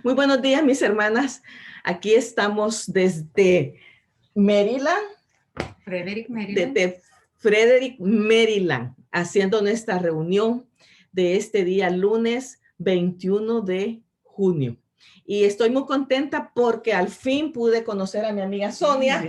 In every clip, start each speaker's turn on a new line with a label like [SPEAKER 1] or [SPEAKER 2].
[SPEAKER 1] Muy buenos días, mis hermanas. Aquí estamos desde Maryland, desde Frederick, Maryland, haciendo nuestra reunión de este día, lunes 21 de junio. Y estoy muy contenta porque al fin pude conocer a mi amiga Sonia.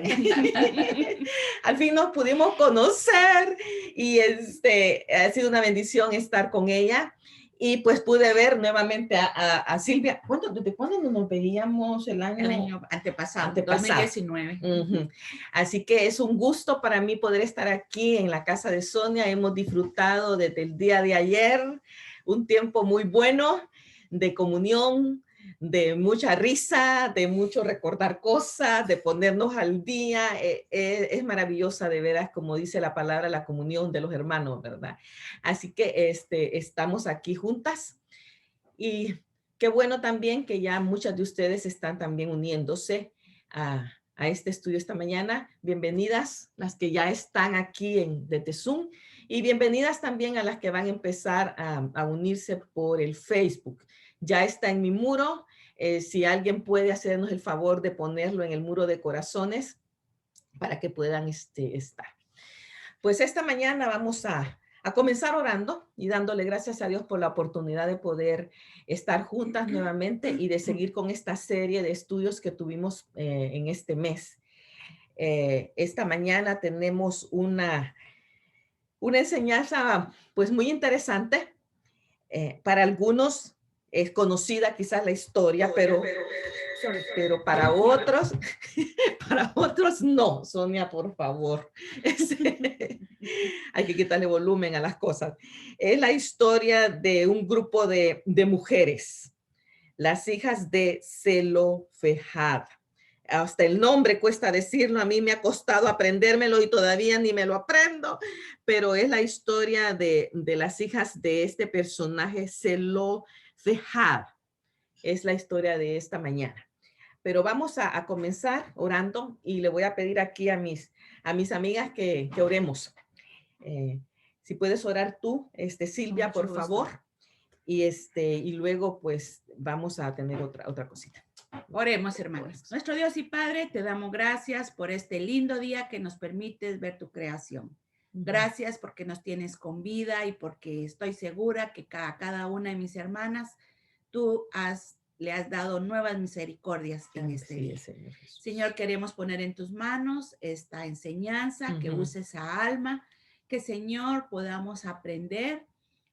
[SPEAKER 1] Al fin nos pudimos conocer y ha sido una bendición estar con ella. Y pues pude ver nuevamente a Silvia. ¿Desde cuándo no nos veíamos? El año
[SPEAKER 2] antepasado. 2019.
[SPEAKER 1] Así que es un gusto para mí poder estar aquí en la casa de Sonia. Hemos disfrutado desde el día de ayer un tiempo muy bueno de comunión, de mucha risa, de mucho recordar cosas, de ponernos al día. Es maravillosa de veras, como dice la palabra, la comunión de los hermanos, ¿verdad? Así que estamos aquí juntas y qué bueno también que ya muchas de ustedes están también uniéndose a este estudio esta mañana. Bienvenidas las que ya están aquí desde Zoom y bienvenidas también a las que van a empezar a unirse por el Facebook. Ya está en mi muro. Si alguien puede hacernos el favor de ponerlo en el muro de corazones para que puedan estar. Pues esta mañana vamos a comenzar orando y dándole gracias a Dios por la oportunidad de poder estar juntas nuevamente y de seguir con esta serie de estudios que tuvimos en este mes. Esta mañana tenemos una enseñanza pues muy interesante. Para algunos es conocida quizás la historia, pero para otros, para otros no. Sonia, por favor. Hay que quitarle volumen a las cosas. Es la historia de un grupo de mujeres, las hijas de Zelofehad. Hasta el nombre cuesta decirlo, a mí me ha costado aprendérmelo y todavía ni me lo aprendo, pero es la historia de las hijas de este personaje Zelofehad. Es la historia de esta mañana. Pero vamos a comenzar orando y le voy a pedir aquí a mis amigas que oremos. Si puedes orar tú, Silvia, por favor. Y luego pues vamos a tener otra cosita.
[SPEAKER 2] Oremos, hermanos. Nuestro Dios y Padre, te damos gracias por este lindo día que nos permites ver tu creación. Gracias porque nos tienes con vida y porque estoy segura que a cada una de mis hermanas tú le has dado nuevas misericordias en este día. Señor, queremos poner en tus manos esta enseñanza, que uses a Alma, que Señor podamos aprender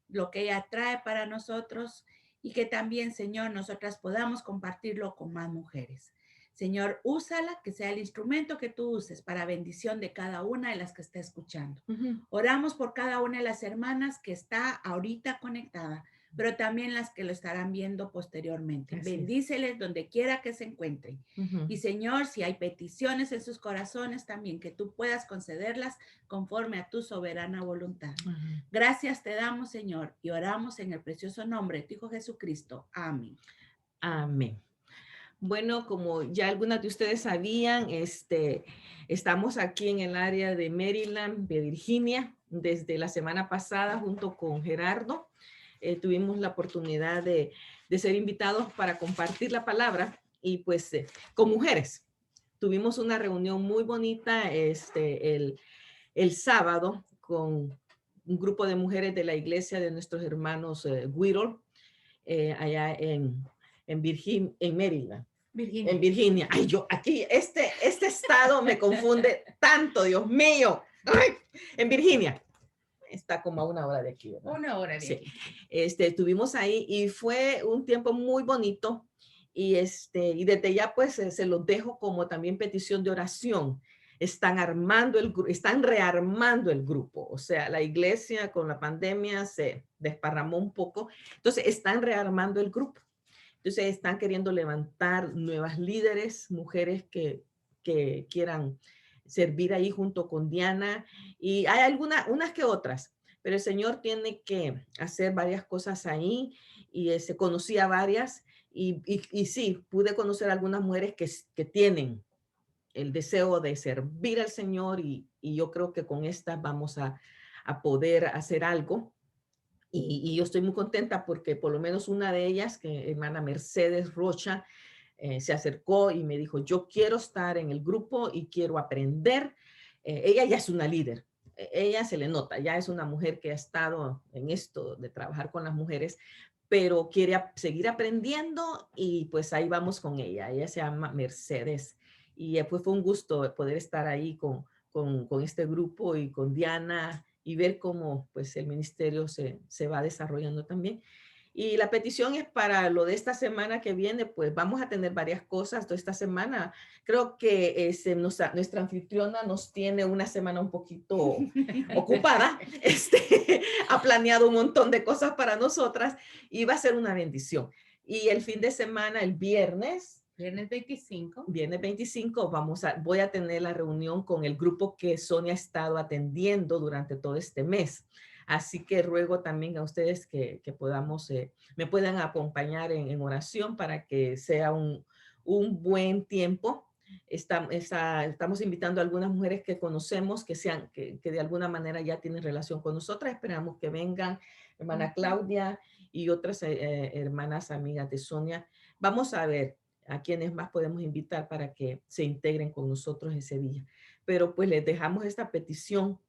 [SPEAKER 2] lo que ella trae para nosotros y que también, Señor, nosotras podamos compartirlo con más mujeres. Señor, úsala, que sea el instrumento que tú uses para bendición de cada una de las que está escuchando. Oramos por cada una de las hermanas que está ahorita conectada, pero también las que lo estarán viendo posteriormente. Así bendíceles donde quiera que se encuentren. Y Señor, si hay peticiones en sus corazones también, que tú puedas concederlas conforme a tu soberana voluntad. Gracias te damos, Señor, y oramos en el precioso nombre de tu Hijo Jesucristo. Amén.
[SPEAKER 1] Amén. Bueno, como ya algunas de ustedes sabían, estamos aquí en el área de Maryland, de Virginia, desde la semana pasada junto con Gerardo. Tuvimos la oportunidad de ser invitados para compartir la palabra y pues con mujeres. Tuvimos una reunión muy bonita el sábado con un grupo de mujeres de la iglesia de nuestros hermanos Whittle, allá en Maryland.
[SPEAKER 2] Virginia.
[SPEAKER 1] En Virginia. Ay, yo aquí, este estado me confunde tanto, Dios mío. Ay, en Virginia. Está como a 1 hora de aquí, ¿verdad?
[SPEAKER 2] 1 hora de
[SPEAKER 1] sí.
[SPEAKER 2] aquí.
[SPEAKER 1] Estuvimos ahí y fue un tiempo muy bonito y desde ya pues se los dejo como también petición de oración. Están rearmando el grupo, o sea, la iglesia con la pandemia se desparramó un poco, entonces están rearmando el grupo. Entonces están queriendo levantar nuevas líderes, mujeres que quieran servir ahí junto con Diana. Y hay unas que otras, pero el Señor tiene que hacer varias cosas ahí. Y se conocía varias. Y sí, pude conocer algunas mujeres que tienen el deseo de servir al Señor. Y yo creo que con estas vamos a poder hacer algo. Y yo estoy muy contenta porque por lo menos una de ellas, que hermana Mercedes Rocha, se acercó y me dijo, yo quiero estar en el grupo y quiero aprender. Ella ya es una líder. Ella se le nota, ya es una mujer que ha estado en esto de trabajar con las mujeres, pero quiere seguir aprendiendo y pues ahí vamos con ella. Ella se llama Mercedes y pues fue un gusto poder estar ahí con este grupo y con Diana y ver cómo pues el ministerio se va desarrollando también. Y la petición es para lo de esta semana que viene, pues vamos a tener varias cosas toda esta semana. Creo que nuestra anfitriona nos tiene una semana un poquito ocupada, ha planeado un montón de cosas para nosotras y va a ser una bendición. Y el fin de semana, el
[SPEAKER 2] Viernes 25.
[SPEAKER 1] Viernes 25, voy a tener la reunión con el grupo que Sonia ha estado atendiendo durante todo este mes. Así que ruego también a ustedes que podamos, me puedan acompañar en oración para que sea un buen tiempo. Estamos invitando a algunas mujeres que conocemos, que de alguna manera ya tienen relación con nosotras. Esperamos que vengan, hermana Claudia y otras hermanas amigas de Sonia. Vamos a ver a quienes más podemos invitar para que se integren con nosotros ese día. Pero pues les dejamos esta petición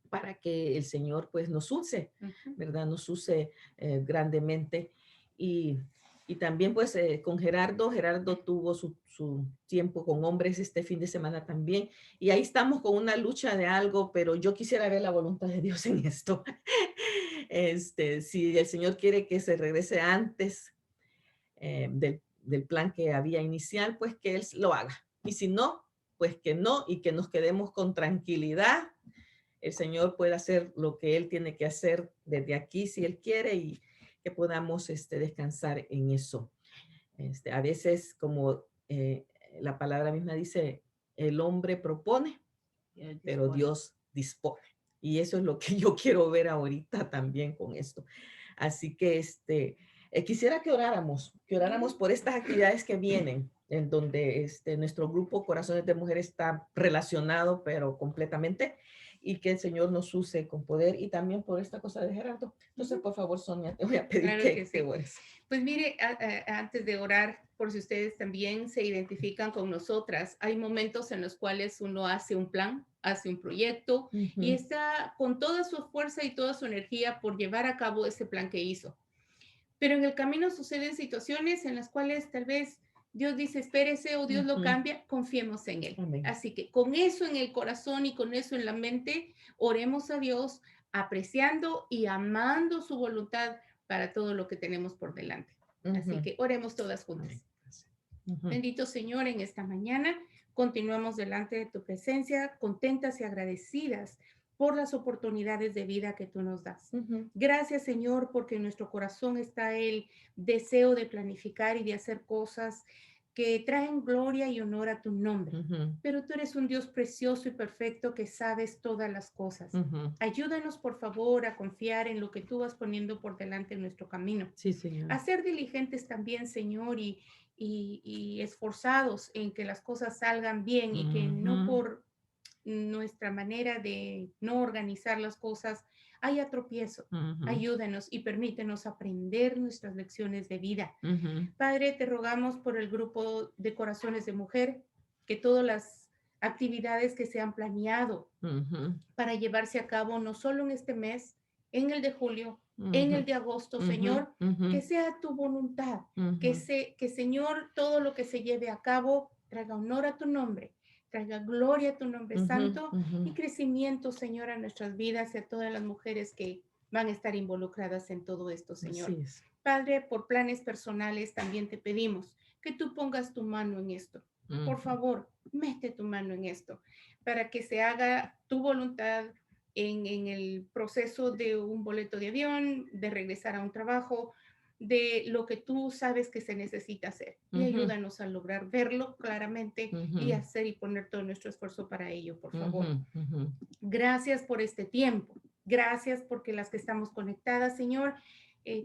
[SPEAKER 1] para que el Señor pues nos use, ¿verdad? Nos use grandemente. Y también pues con Gerardo tuvo su tiempo con hombres este fin de semana también. Y ahí estamos con una lucha de algo, pero yo quisiera ver la voluntad de Dios en esto. Si el Señor quiere que se regrese antes del plan que había inicial, pues que Él lo haga. Y si no, pues que no, y que nos quedemos con tranquilidad. El Señor puede hacer lo que Él tiene que hacer desde aquí, si Él quiere, y que podamos descansar en eso. A veces, como la palabra misma dice, el hombre propone, pero Dios dispone. Y eso es lo que yo quiero ver ahorita también con esto. Así que quisiera que oráramos por estas actividades que vienen, en donde nuestro grupo Corazones de Mujer está relacionado, pero completamente, y que el Señor nos use con poder, y también por esta cosa de Gerardo. Entonces, por favor, Sonia, te voy a pedir
[SPEAKER 2] Claro que sí.
[SPEAKER 1] ores.
[SPEAKER 2] Pues mire, antes de orar, por si ustedes también se identifican con nosotras, hay momentos en los cuales uno hace un plan, hace un proyecto y está con toda su fuerza y toda su energía por llevar a cabo ese plan que hizo. Pero en el camino suceden situaciones en las cuales tal vez Dios dice, espérese o Dios lo cambia, confiemos en Él.
[SPEAKER 1] Amén.
[SPEAKER 2] Así que con eso en el corazón y con eso en la mente, oremos a Dios, apreciando y amando su voluntad para todo lo que tenemos por delante. Así que oremos todas juntas. Bendito Señor, en esta mañana continuamos delante de tu presencia, contentas y agradecidas por las oportunidades de vida que tú nos das. Gracias, Señor, porque en nuestro corazón está el deseo de planificar y de hacer cosas que traen gloria y honor a tu nombre. Pero tú eres un Dios precioso y perfecto que sabes todas las cosas. Ayúdanos, por favor, a confiar en lo que tú vas poniendo por delante en nuestro camino.
[SPEAKER 1] Sí, Señor.
[SPEAKER 2] A ser diligentes también, Señor, y esforzados en que las cosas salgan bien y que no por nuestra manera de no organizar las cosas haya tropiezo. Ayúdanos y permítenos aprender nuestras lecciones de vida. Padre, te rogamos por el grupo de Corazones de Mujer, que todas las actividades que se han planeado para llevarse a cabo no solo en este mes, en el de julio, en el de agosto, Señor, que sea tu voluntad, que Señor, todo lo que se lleve a cabo traiga honor a tu nombre, traiga gloria a tu nombre santo y crecimiento, Señor, a nuestras vidas y a todas las mujeres que van a estar involucradas en todo esto, Señor. Padre, por planes personales también te pedimos que tú pongas tu mano en esto. Por favor, mete tu mano en esto para que se haga tu voluntad en el proceso de un boleto de avión, de regresar a un trabajo, de lo que tú sabes que se necesita hacer. Y ayúdanos a lograr verlo claramente y hacer y poner todo nuestro esfuerzo para ello, por favor. Gracias por este tiempo. Gracias porque las que estamos conectadas, Señor,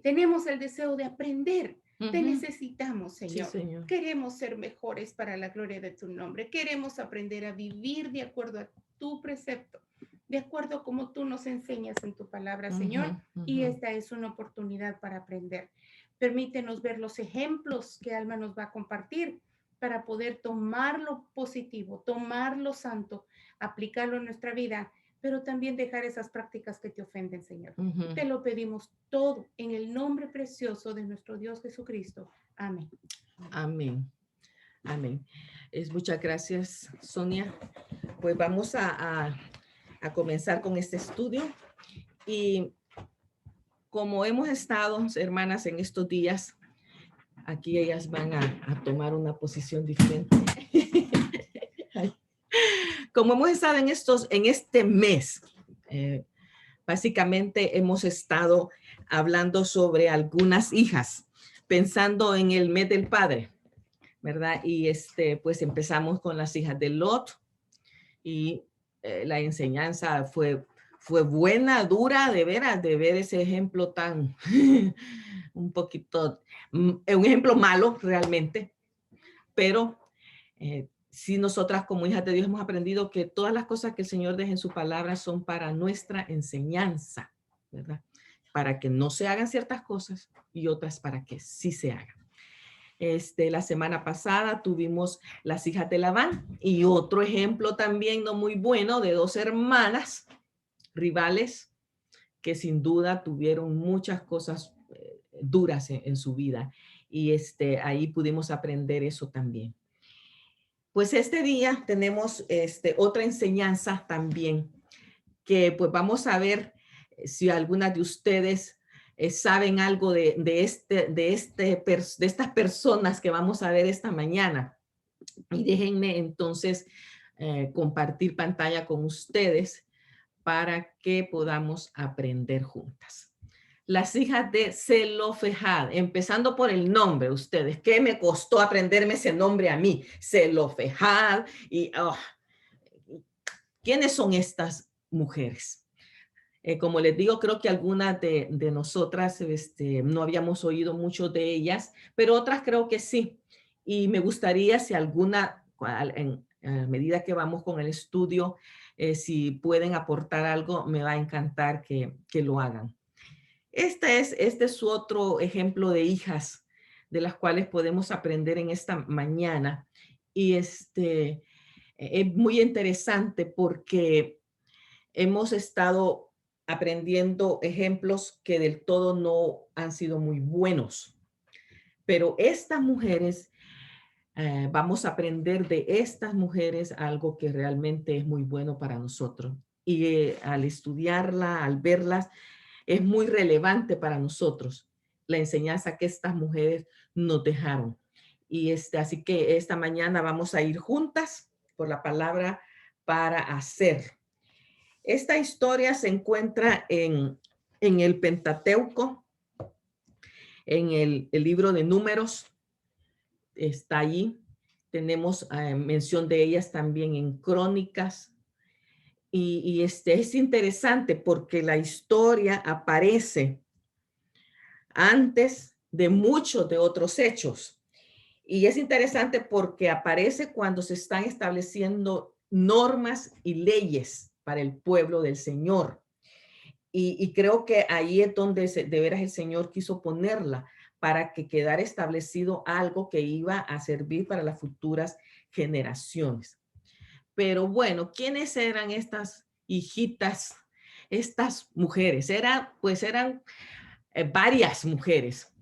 [SPEAKER 2] tenemos el deseo de aprender. Te necesitamos, Señor.
[SPEAKER 1] Sí, Señor.
[SPEAKER 2] Queremos ser mejores para la gloria de tu nombre. Queremos aprender a vivir de acuerdo a tu precepto.
[SPEAKER 3] de acuerdo como tú nos enseñas en tu palabra, Señor, y esta es una oportunidad para aprender. Permítenos ver los ejemplos que Alma nos va a compartir para poder tomar lo positivo, tomar lo santo, aplicarlo en nuestra vida, pero también dejar esas prácticas que te ofenden, Señor. Te lo pedimos todo en el nombre precioso de nuestro Dios Jesucristo. Amén.
[SPEAKER 1] Amén. Amén. Muchas gracias, Sonia. Pues vamos a comenzar con este estudio. Y como hemos estado, hermanas, en estos días, aquí ellas van a tomar una posición diferente. Como hemos estado en este mes, básicamente hemos estado hablando sobre algunas hijas, pensando en el mes del padre, ¿verdad? Y pues empezamos con las hijas de Lot y la enseñanza fue buena, dura, de veras, de ver ese ejemplo tan, un poquito, un ejemplo malo realmente, pero sí nosotras como hijas de Dios hemos aprendido que todas las cosas que el Señor deja en su palabra son para nuestra enseñanza, ¿verdad? Para que no se hagan ciertas cosas y otras para que sí se hagan. La semana pasada tuvimos las hijas de Labán y otro ejemplo también no muy bueno de dos hermanas rivales que sin duda tuvieron muchas cosas duras en su vida y ahí pudimos aprender eso también. Pues este día tenemos otra enseñanza también que pues vamos a ver si algunas de ustedes saben algo de estas personas que vamos a ver esta mañana. Y déjenme entonces compartir pantalla con ustedes para que podamos aprender juntas. Las hijas de Zelofehad, empezando por el nombre, ustedes, ¿qué me costó aprenderme ese nombre a mí? Zelofehad y ¿quiénes son estas mujeres? Como les digo, creo que algunas de nosotras no habíamos oído mucho de ellas, pero otras creo que sí. Y me gustaría si alguna, a medida que vamos con el estudio, si pueden aportar algo, me va a encantar que lo hagan. Este es otro ejemplo de hijas de las cuales podemos aprender en esta mañana. Y es muy interesante porque hemos estado aprendiendo ejemplos que del todo no han sido muy buenos. Pero estas mujeres, vamos a aprender de estas mujeres algo que realmente es muy bueno para nosotros. Y al estudiarla, al verlas, es muy relevante para nosotros la enseñanza que estas mujeres nos dejaron. Y así que esta mañana vamos a ir juntas por la palabra para hacer. Esta historia se encuentra en el Pentateuco, en el libro de Números, está allí. Tenemos mención de ellas también en Crónicas. Y es interesante porque la historia aparece antes de muchos de otros hechos. Y es interesante porque aparece cuando se están estableciendo normas y leyes para el pueblo del Señor. Y creo que ahí es donde de veras el Señor quiso ponerla para que quedara establecido algo que iba a servir para las futuras generaciones. Pero bueno, ¿quiénes eran estas hijitas, estas mujeres? Eran varias mujeres,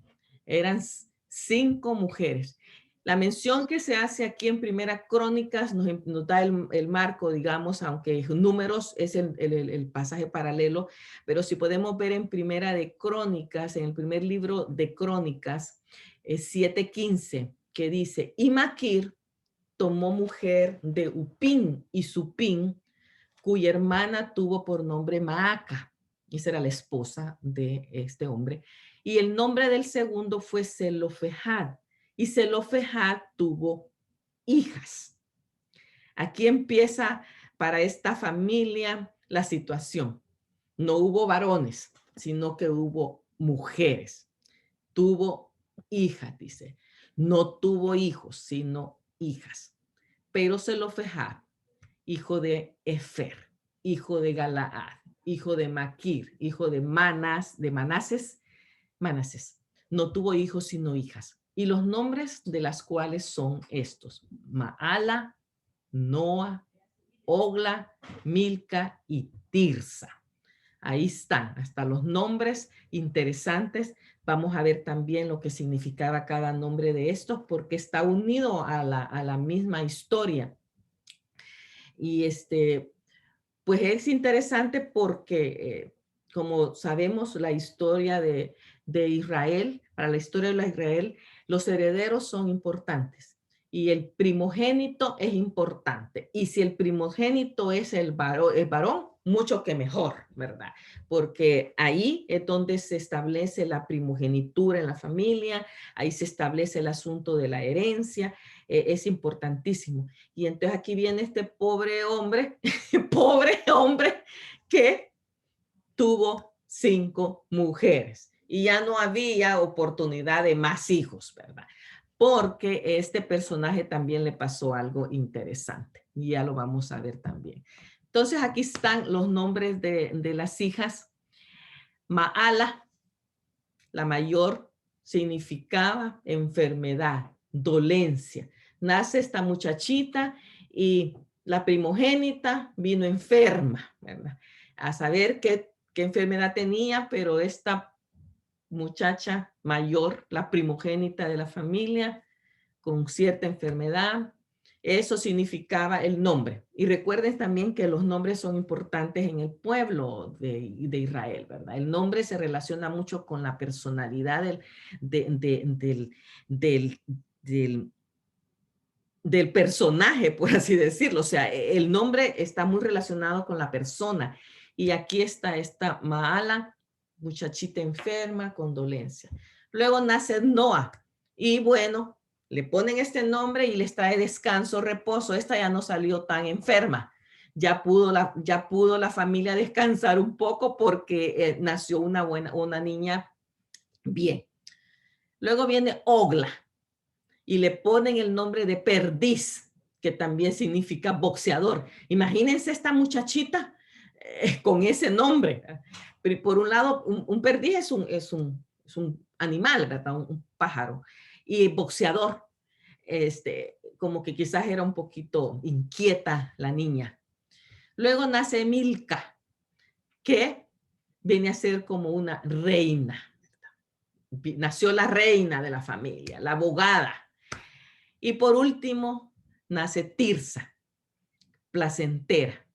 [SPEAKER 1] eran 5 mujeres. La mención que se hace aquí en Primera Crónicas nos da el marco, digamos, aunque Números es el pasaje paralelo, pero si podemos ver en Primera de Crónicas, en el primer libro de Crónicas, 7:15, que dice, y Maquir tomó mujer de Upín y Supín, cuya hermana tuvo por nombre Maaca. Esa era la esposa de este hombre. Y el nombre del segundo fue Zelofehad. Y Zelofehad tuvo hijas. Aquí empieza para esta familia la situación. No hubo varones, sino que hubo mujeres. Tuvo hijas, dice. No tuvo hijos, sino hijas. Pero Zelofehad, hijo de Efer, hijo de Galaad, hijo de Maquir, hijo de Manases. No tuvo hijos sino hijas. Y los nombres de las cuales son estos: Maala, Noa, Ogla, Milca y Tirsa. Ahí están, hasta los nombres interesantes. Vamos a ver también lo que significaba cada nombre de estos, porque está unido a la misma historia. Y pues es interesante porque, como sabemos, la historia de Israel, para la historia de Israel, los herederos son importantes. Y el primogénito es importante. Y si el primogénito es el varón, mucho que mejor, ¿verdad? Porque ahí es donde se establece la primogenitura en la familia, ahí se establece el asunto de la herencia, es importantísimo. Y entonces aquí viene este pobre hombre, pobre hombre que tuvo 5 mujeres y ya no había oportunidad de más hijos, ¿verdad? Porque este personaje también le pasó algo interesante y ya lo vamos a ver también. Entonces aquí están los nombres de las hijas. Maala, la mayor, significaba enfermedad, dolencia. Nace esta muchachita y la primogénita vino enferma, ¿verdad? A saber qué enfermedad tenía, pero esta muchacha mayor, la primogénita de la familia, con cierta enfermedad, eso significaba el nombre. Y recuerden también que los nombres son importantes en el pueblo de Israel, ¿verdad? El nombre se relaciona mucho con la personalidad del personaje, por así decirlo. O sea, el nombre está muy relacionado con la persona. Y aquí está esta Maala, muchachita enferma, con dolencia. Luego nace Noa. Y bueno, le ponen este nombre y les trae descanso, reposo. Esta ya no salió tan enferma. Ya pudo la familia descansar un poco porque nació una niña bien. Luego viene Ogla y le ponen el nombre de Perdiz, que también significa boxeador. Imagínense esta muchachita con ese nombre. Pero por un lado, un perdiz es un animal, ¿verdad? Un pájaro. Y boxeador, como que quizás era un poquito inquieta la niña. Luego nace Milca, que viene a ser como una reina. Nació la reina de la familia, la abogada. Y por último, nace Tirsa, placentera,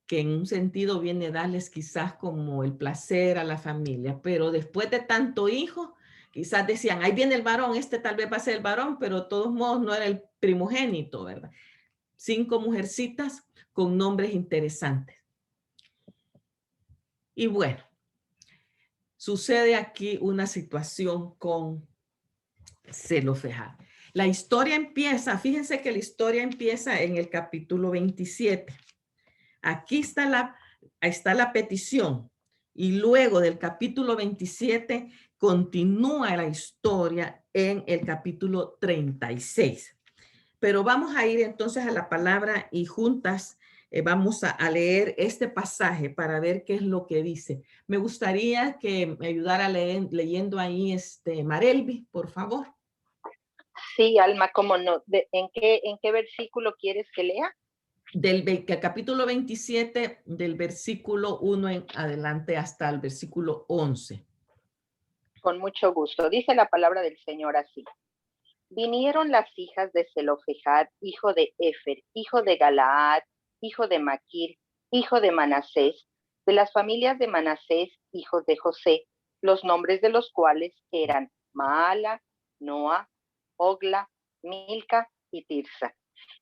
[SPEAKER 1] que en un sentido viene a darles quizás como el placer a la familia, pero después de tanto hijo, quizás decían, ahí viene el varón, tal vez va a ser el varón, pero de todos modos no era el primogénito, ¿verdad? 5 mujercitas con nombres interesantes. Y bueno, sucede aquí una situación con Zelofehad. La historia empieza, fíjense que la historia empieza en el capítulo 27. Aquí está la petición y luego del capítulo 27 continúa la historia en el capítulo 36. Pero vamos a ir entonces a la palabra y juntas vamos a leer este pasaje para ver qué es lo que dice. Me gustaría que me ayudara leyendo ahí Marelvi, por favor.
[SPEAKER 4] Sí, Alma, ¿cómo no? ¿En qué versículo quieres que lea?
[SPEAKER 1] Del capítulo 27, del versículo 1 en adelante hasta el versículo 11.
[SPEAKER 4] Con mucho gusto. Dice la palabra del Señor así. Vinieron las hijas de Zelofehad, hijo de Efer, hijo de Galaad, hijo de Maquir, hijo de Manasés, de las familias de Manasés, hijos de José, los nombres de los cuales eran Maala, Noa, Ogla, Milca y Tirsa.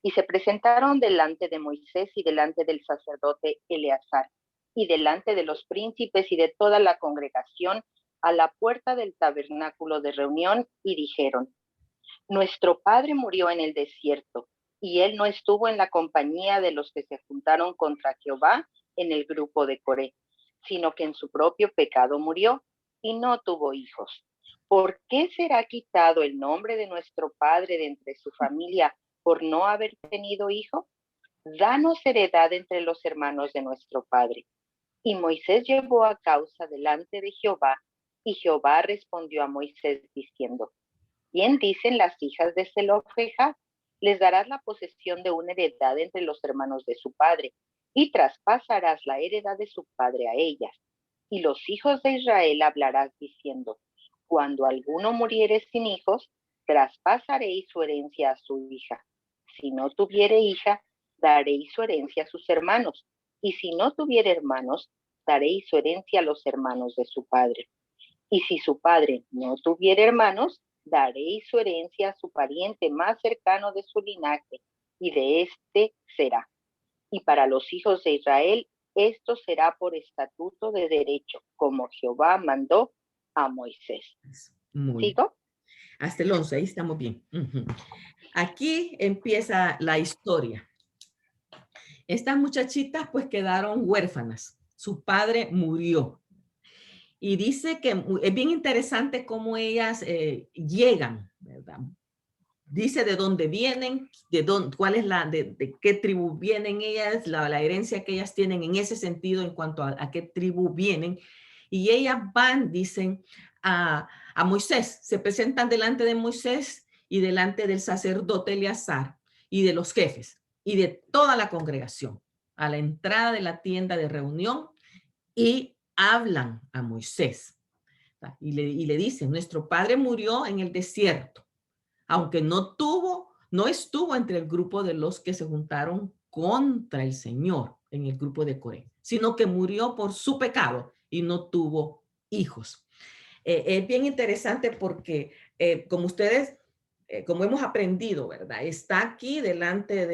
[SPEAKER 4] Y se presentaron delante de Moisés y delante del sacerdote Eleazar, y delante de los príncipes y de toda la congregación a la puerta del tabernáculo de reunión, y dijeron: Nuestro padre murió en el desierto, y él no estuvo en la compañía de los que se juntaron contra Jehová en el grupo de Coré, sino que en su propio pecado murió, y no tuvo hijos. ¿Por qué será quitado el nombre de nuestro padre de entre su familia por no haber tenido hijo? danos heredad entre los hermanos de nuestro padre. Y Moisés llevó a causa delante de Jehová, y Jehová respondió a Moisés diciendo, bien dicen las hijas de Zelofejad, les darás la posesión de una heredad entre los hermanos de su padre, y traspasarás la heredad de su padre a ellas. Y los hijos de Israel hablarás diciendo, cuando alguno muriere sin hijos, traspasaréis su herencia a su hija. Si no tuviere hija, daréis su herencia a sus hermanos. Y si no tuviere hermanos, daréis su herencia a los hermanos de su padre. Y si su padre no tuviere hermanos, daréis su herencia a su pariente más cercano de su linaje, y de éste será. Y para los hijos de Israel, esto será por estatuto de derecho, como Jehová mandó a Moisés.
[SPEAKER 1] Muy bien.
[SPEAKER 4] ¿Sigo?
[SPEAKER 1] Hasta el 11, ahí estamos bien. Aquí empieza la historia. Estas muchachitas pues quedaron huérfanas. Su padre murió. Y dice que es bien interesante cómo ellas llegan, ¿verdad? Dice de dónde vienen, cuál es de qué tribu vienen ellas, la herencia que ellas tienen en ese sentido en cuanto a qué tribu vienen. Y ellas van, dicen, a Moisés, se presentan delante de Moisés y delante del sacerdote Eleazar y de los jefes y de toda la congregación a la entrada de la tienda de reunión y hablan a Moisés. Y le dicen, nuestro padre murió en el desierto, aunque no estuvo entre el grupo de los que se juntaron contra el Señor en el grupo de Coré, sino que murió por su pecado y no tuvo hijos. Es bien interesante porque como ustedes, como hemos aprendido, ¿verdad? Está aquí delante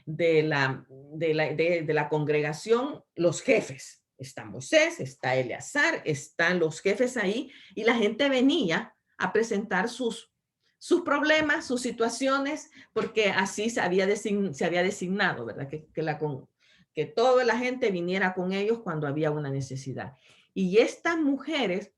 [SPEAKER 1] de la congregación los jefes. Está Moisés, está Eleazar, están los jefes ahí y la gente venía a presentar sus problemas, sus situaciones, porque así se había designado, ¿verdad? Que toda la gente viniera con ellos cuando había una necesidad. Y estas mujeres,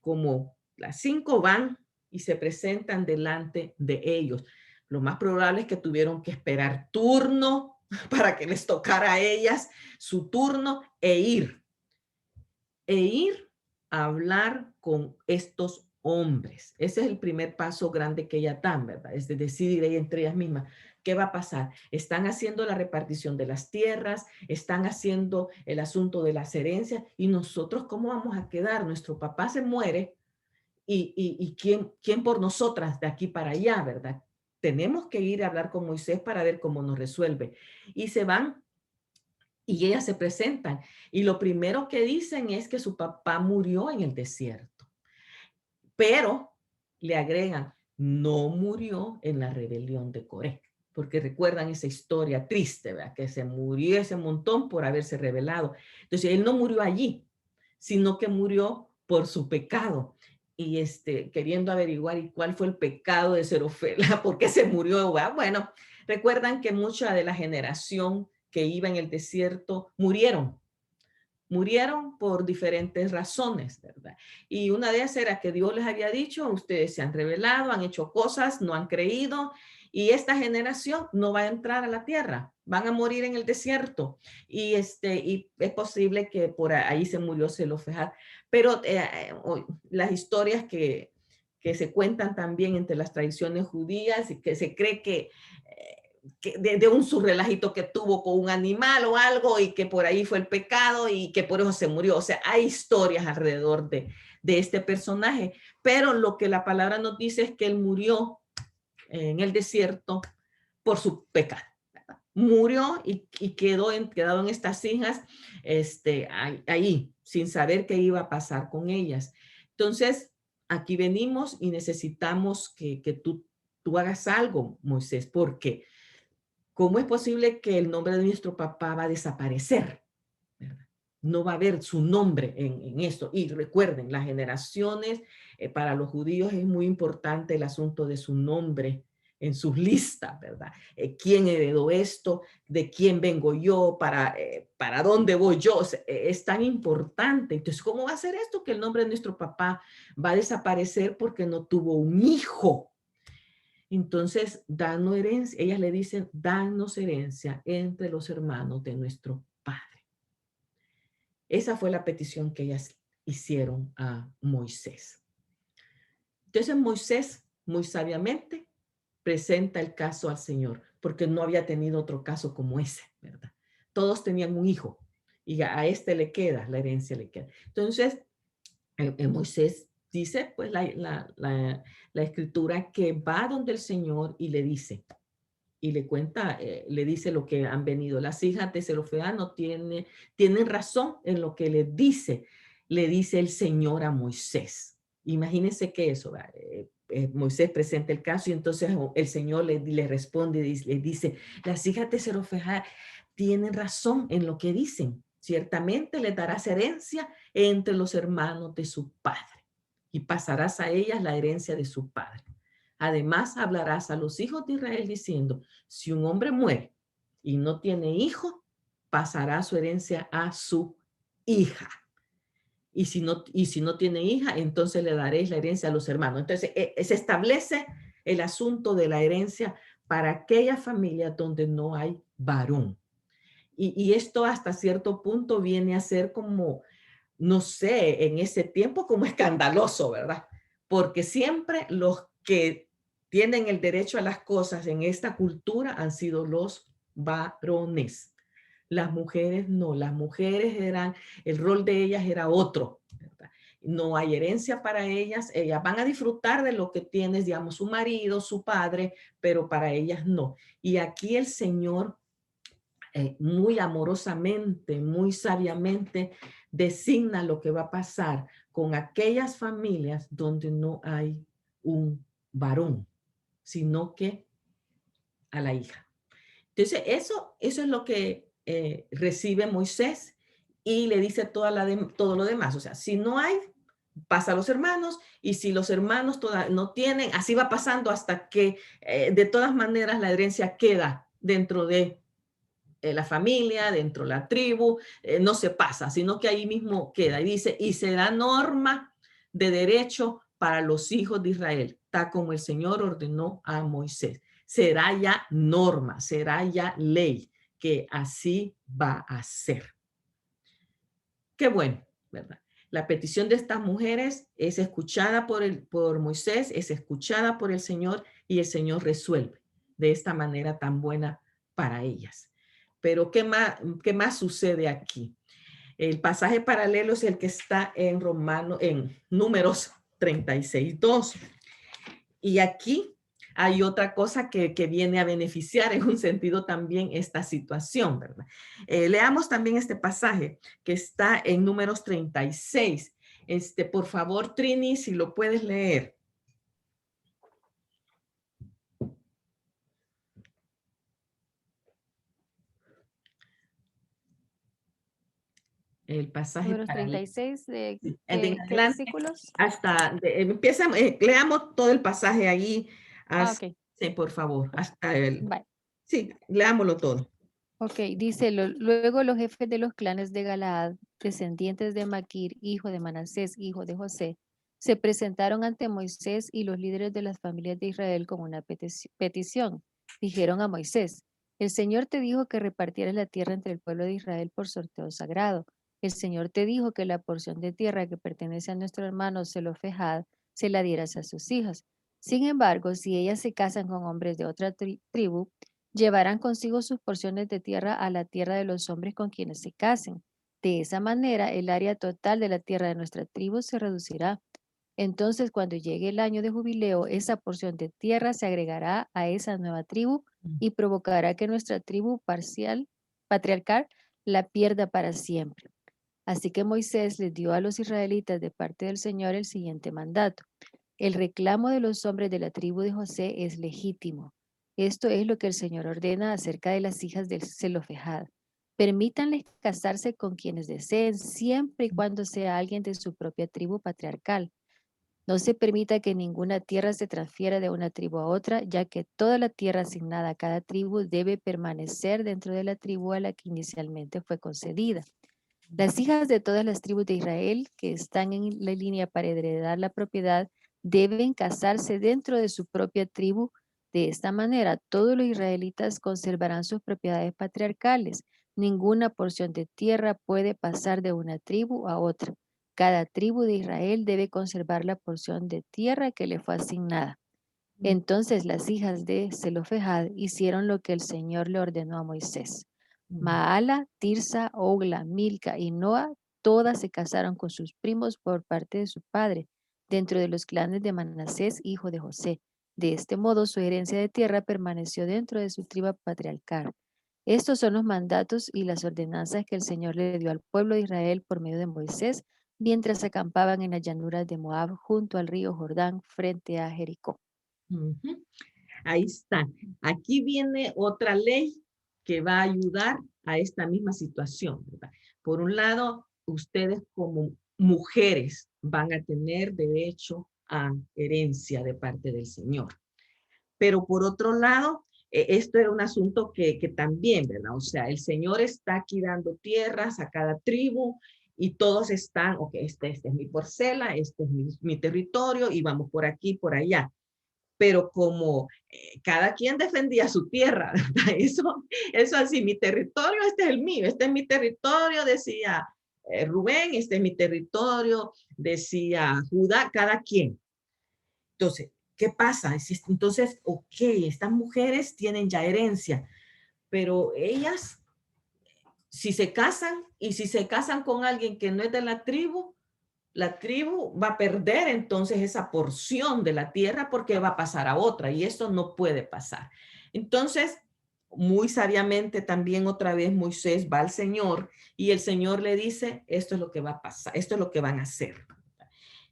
[SPEAKER 1] como las 5 van y se presentan delante de ellos. Lo más probable es que tuvieron que esperar turno para que les tocara a ellas su turno e ir a hablar con estos hombres. Ese es el primer paso grande que ellas dan, ¿verdad? Es de decidir entre ellas mismas. ¿Qué va a pasar? Están haciendo la repartición de las tierras, están haciendo el asunto de las herencias y nosotros, ¿cómo vamos a quedar? Nuestro papá se muere y ¿quién por nosotras de aquí para allá, verdad? Tenemos que ir a hablar con Moisés para ver cómo nos resuelve. Y se van y ellas se presentan. Y lo primero que dicen es que su papá murió en el desierto. Pero le agregan, no murió en la rebelión de Coré. Porque recuerdan esa historia triste, ¿verdad? Que se murió ese montón por haberse rebelado. Entonces, él no murió allí, sino que murió por su pecado. Y queriendo averiguar cuál fue el pecado de Zelofejad, por qué se murió. Bueno, recuerdan que mucha de la generación que iba en el desierto murieron por diferentes razones, ¿verdad? Y una de ellas era que Dios les había dicho, ustedes se han rebelado, han hecho cosas, no han creído, y esta generación no va a entrar a la tierra, van a morir en el desierto. Y es posible que por ahí se murió Zelofejad. Pero las historias que se cuentan también entre las tradiciones judías y que se cree que de un surrelajito que tuvo con un animal o algo y que por ahí fue el pecado y que por eso se murió. O sea, hay historias alrededor de este personaje, pero lo que la palabra nos dice es que él murió en el desierto por su pecado. Murió y quedado en estas hijas ahí, sin saber qué iba a pasar con ellas. Entonces, aquí venimos y necesitamos que tú hagas algo, Moisés, porque ¿cómo es posible que el nombre de nuestro papá va a desaparecer? ¿Verdad? No va a haber su nombre en esto. Y recuerden, las generaciones, para los judíos es muy importante el asunto de su nombre en sus listas, ¿verdad? ¿Quién heredó esto? ¿De quién vengo yo? ¿Para dónde voy yo? O sea, es tan importante. Entonces, ¿cómo va a ser esto? Que el nombre de nuestro papá va a desaparecer porque no tuvo un hijo. Entonces, danos herencia, ellas le dicen, danos herencia entre los hermanos de nuestro padre. Esa fue la petición que ellas hicieron a Moisés. Entonces Moisés, muy sabiamente, presenta el caso al Señor, porque no había tenido otro caso como ese, ¿verdad? Todos tenían un hijo y a este le queda, la herencia le queda. Entonces, Moisés dice, pues la escritura que va donde el Señor y le dice, y le cuenta, le dice lo que han venido. Las hijas de Zelofehad no tienen razón en lo que le dice el Señor a Moisés. Imagínense que eso, Moisés presenta el caso y entonces el Señor le responde y le dice, las hijas de Zelofehad tienen razón en lo que dicen. Ciertamente le darás herencia entre los hermanos de su padre y pasarás a ellas la herencia de su padre. Además, hablarás a los hijos de Israel diciendo, si un hombre muere y no tiene hijo, pasará su herencia a su hija. Y si no tiene hija, entonces le daréis la herencia a los hermanos. Entonces, se establece el asunto de la herencia para aquellas familias donde no hay varón. Y esto hasta cierto punto viene a ser como, no sé, en ese tiempo como escandaloso, ¿verdad? Porque siempre los que tienen el derecho a las cosas en esta cultura han sido los varones. Las mujeres no, las mujeres el rol de ellas era otro, ¿verdad? No hay herencia para ellas van a disfrutar de lo que tienes, digamos, su marido, su padre, pero para ellas no. Y aquí el Señor muy amorosamente, muy sabiamente, designa lo que va a pasar con aquellas familias donde no hay un varón, sino que a la hija. Entonces, eso es lo que recibe Moisés y le dice todo lo demás. O sea, si no hay, pasa a los hermanos, y si los hermanos no tienen, así va pasando hasta que de todas maneras la herencia queda dentro de la familia, dentro de la tribu, no se pasa, sino que ahí mismo queda. Y dice, y será norma de derecho para los hijos de Israel, tal como el Señor ordenó a Moisés. Será ya norma, será ya ley, que así va a ser. Qué bueno, ¿verdad? La petición de estas mujeres es escuchada por Moisés, es escuchada por el Señor y el Señor resuelve de esta manera tan buena para ellas. Pero ¿qué más sucede aquí? El pasaje paralelo es el que está en Números 36:2. Y aquí hay otra cosa que viene a beneficiar en un sentido también esta situación, ¿verdad? Leamos también este pasaje que está en Números 36. Por favor, Trini, si lo puedes leer. El pasaje
[SPEAKER 5] Números 36, ¿de qué versículos?
[SPEAKER 1] Leamos todo el pasaje ahí.
[SPEAKER 5] Ok.
[SPEAKER 1] Sí, por favor, hasta
[SPEAKER 5] Bye.
[SPEAKER 1] Sí, leámoslo todo.
[SPEAKER 5] Ok, dice, luego los jefes de los clanes de Galaad, descendientes de Maquir, hijo de Manasés, hijo de José, se presentaron ante Moisés y los líderes de las familias de Israel con una petición. Dijeron a Moisés, el Señor te dijo que repartieras la tierra entre el pueblo de Israel por sorteo sagrado. El Señor te dijo que la porción de tierra que pertenece a nuestro hermano Zelofehad se la dieras a sus hijas. Sin embargo, si ellas se casan con hombres de otra tribu, llevarán consigo sus porciones de tierra a la tierra de los hombres con quienes se casen. De esa manera, el área total de la tierra de nuestra tribu se reducirá. Entonces, cuando llegue el año de jubileo, esa porción de tierra se agregará a esa nueva tribu y provocará que nuestra tribu patriarcal la pierda para siempre. Así que Moisés les dio a los israelitas de parte del Señor el siguiente mandato. El reclamo de los hombres de la tribu de José es legítimo. Esto es lo que el Señor ordena acerca de las hijas del Zelofehad. Permítanles casarse con quienes deseen, siempre y cuando sea alguien de su propia tribu patriarcal. No se permita que ninguna tierra se transfiera de una tribu a otra, ya que toda la tierra asignada a cada tribu debe permanecer dentro de la tribu a la que inicialmente fue concedida. Las hijas de todas las tribus de Israel que están en la línea para heredar la propiedad deben casarse dentro de su propia tribu De esta manera, todos los israelitas conservarán sus propiedades patriarcales. Ninguna porción de tierra puede pasar de una tribu a otra. Cada tribu de Israel debe conservar la porción de tierra que le fue asignada. Entonces las hijas de Zelofehad hicieron lo que el Señor le ordenó a Moisés. Maala, Tirsa, Ogla, Milca y Noa, todas se casaron con sus primos por parte de su padre, dentro de los clanes de Manasés, hijo de José. De este modo, su herencia de tierra permaneció dentro de su tribu patriarcal. Estos son los mandatos y las ordenanzas que el Señor le dio al pueblo de Israel por medio de Moisés, mientras acampaban en las llanuras de Moab, junto al río Jordán, frente a Jericó.
[SPEAKER 1] Ujú. Ahí está. Aquí viene otra ley que va a ayudar a esta misma situación, ¿verdad? Por un lado, ustedes como mujeres van a tener derecho a herencia de parte del Señor. Pero por otro lado, esto era un asunto que también, ¿verdad? O sea, el Señor está aquí dando tierras a cada tribu y todos están, ok, este es mi parcela, este es mi territorio y vamos por aquí, por allá. Pero como cada quien defendía su tierra, ¿verdad? Eso así, mi territorio, este es el mío, este es mi territorio, decía Rubén, este es mi territorio, decía Judá, cada quien. Entonces, ¿qué pasa? Entonces, ok, estas mujeres tienen ya herencia, pero ellas, si se casan y si se casan con alguien que no es de la tribu va a perder entonces esa porción de la tierra porque va a pasar a otra y eso no puede pasar. Entonces, muy sabiamente también otra vez Moisés va al Señor y el Señor le dice, esto es lo que va a pasar, esto es lo que van a hacer.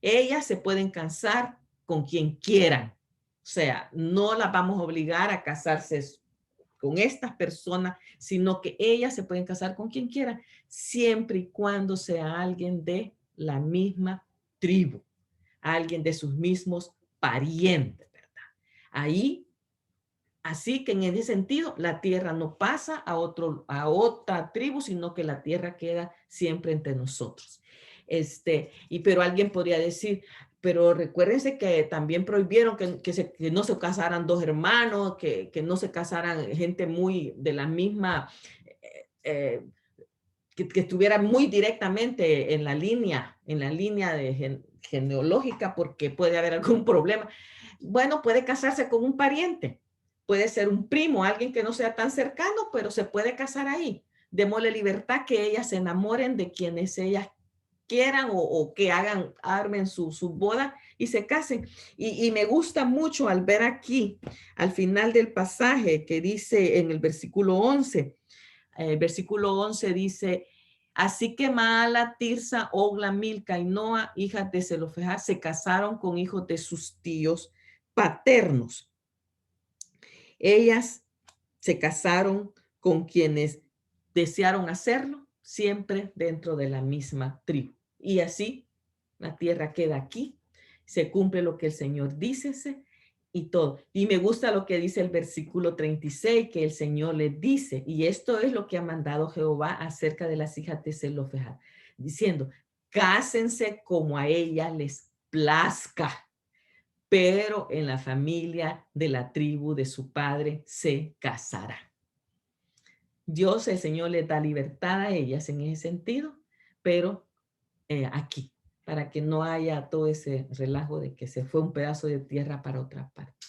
[SPEAKER 1] Ellas se pueden casar con quien quieran. O sea, no las vamos a obligar a casarse con estas personas, sino que ellas se pueden casar con quien quiera, siempre y cuando sea alguien de la misma tribu, alguien de sus mismos parientes, ¿verdad? Ahí, así que en ese sentido, la tierra no pasa a otra tribu, sino que la tierra queda siempre entre nosotros. Pero alguien podría decir, pero recuérdense que también prohibieron que no se casaran dos hermanos, que no se casaran gente muy de la misma, que estuviera muy directamente en la línea de genealógica, porque puede haber algún problema. Bueno, puede casarse con un pariente, puede ser un primo, alguien que no sea tan cercano, pero se puede casar ahí. Démosle libertad que ellas se enamoren de quienes ellas quieran o que armen su boda y se casen. Y me gusta mucho al ver aquí, al final del pasaje que dice en el versículo 11, versículo 11 dice, así que Maala, Tirsa, Ogla, Milca y Noa, hijas de Zelofehad, se casaron con hijos de sus tíos paternos. Ellas se casaron con quienes desearon hacerlo, siempre dentro de la misma tribu. Y así la tierra queda aquí, se cumple lo que el Señor dice y todo. Y me gusta lo que dice el versículo 36, que el Señor le dice, y esto es lo que ha mandado Jehová acerca de las hijas de Zelofehad, diciendo, cásense como a ella les plazca, pero en la familia de la tribu de su padre se casará. Dios, el Señor, les da libertad a ellas en ese sentido, pero aquí, para que no haya todo ese relajo de que se fue un pedazo de tierra para otra parte.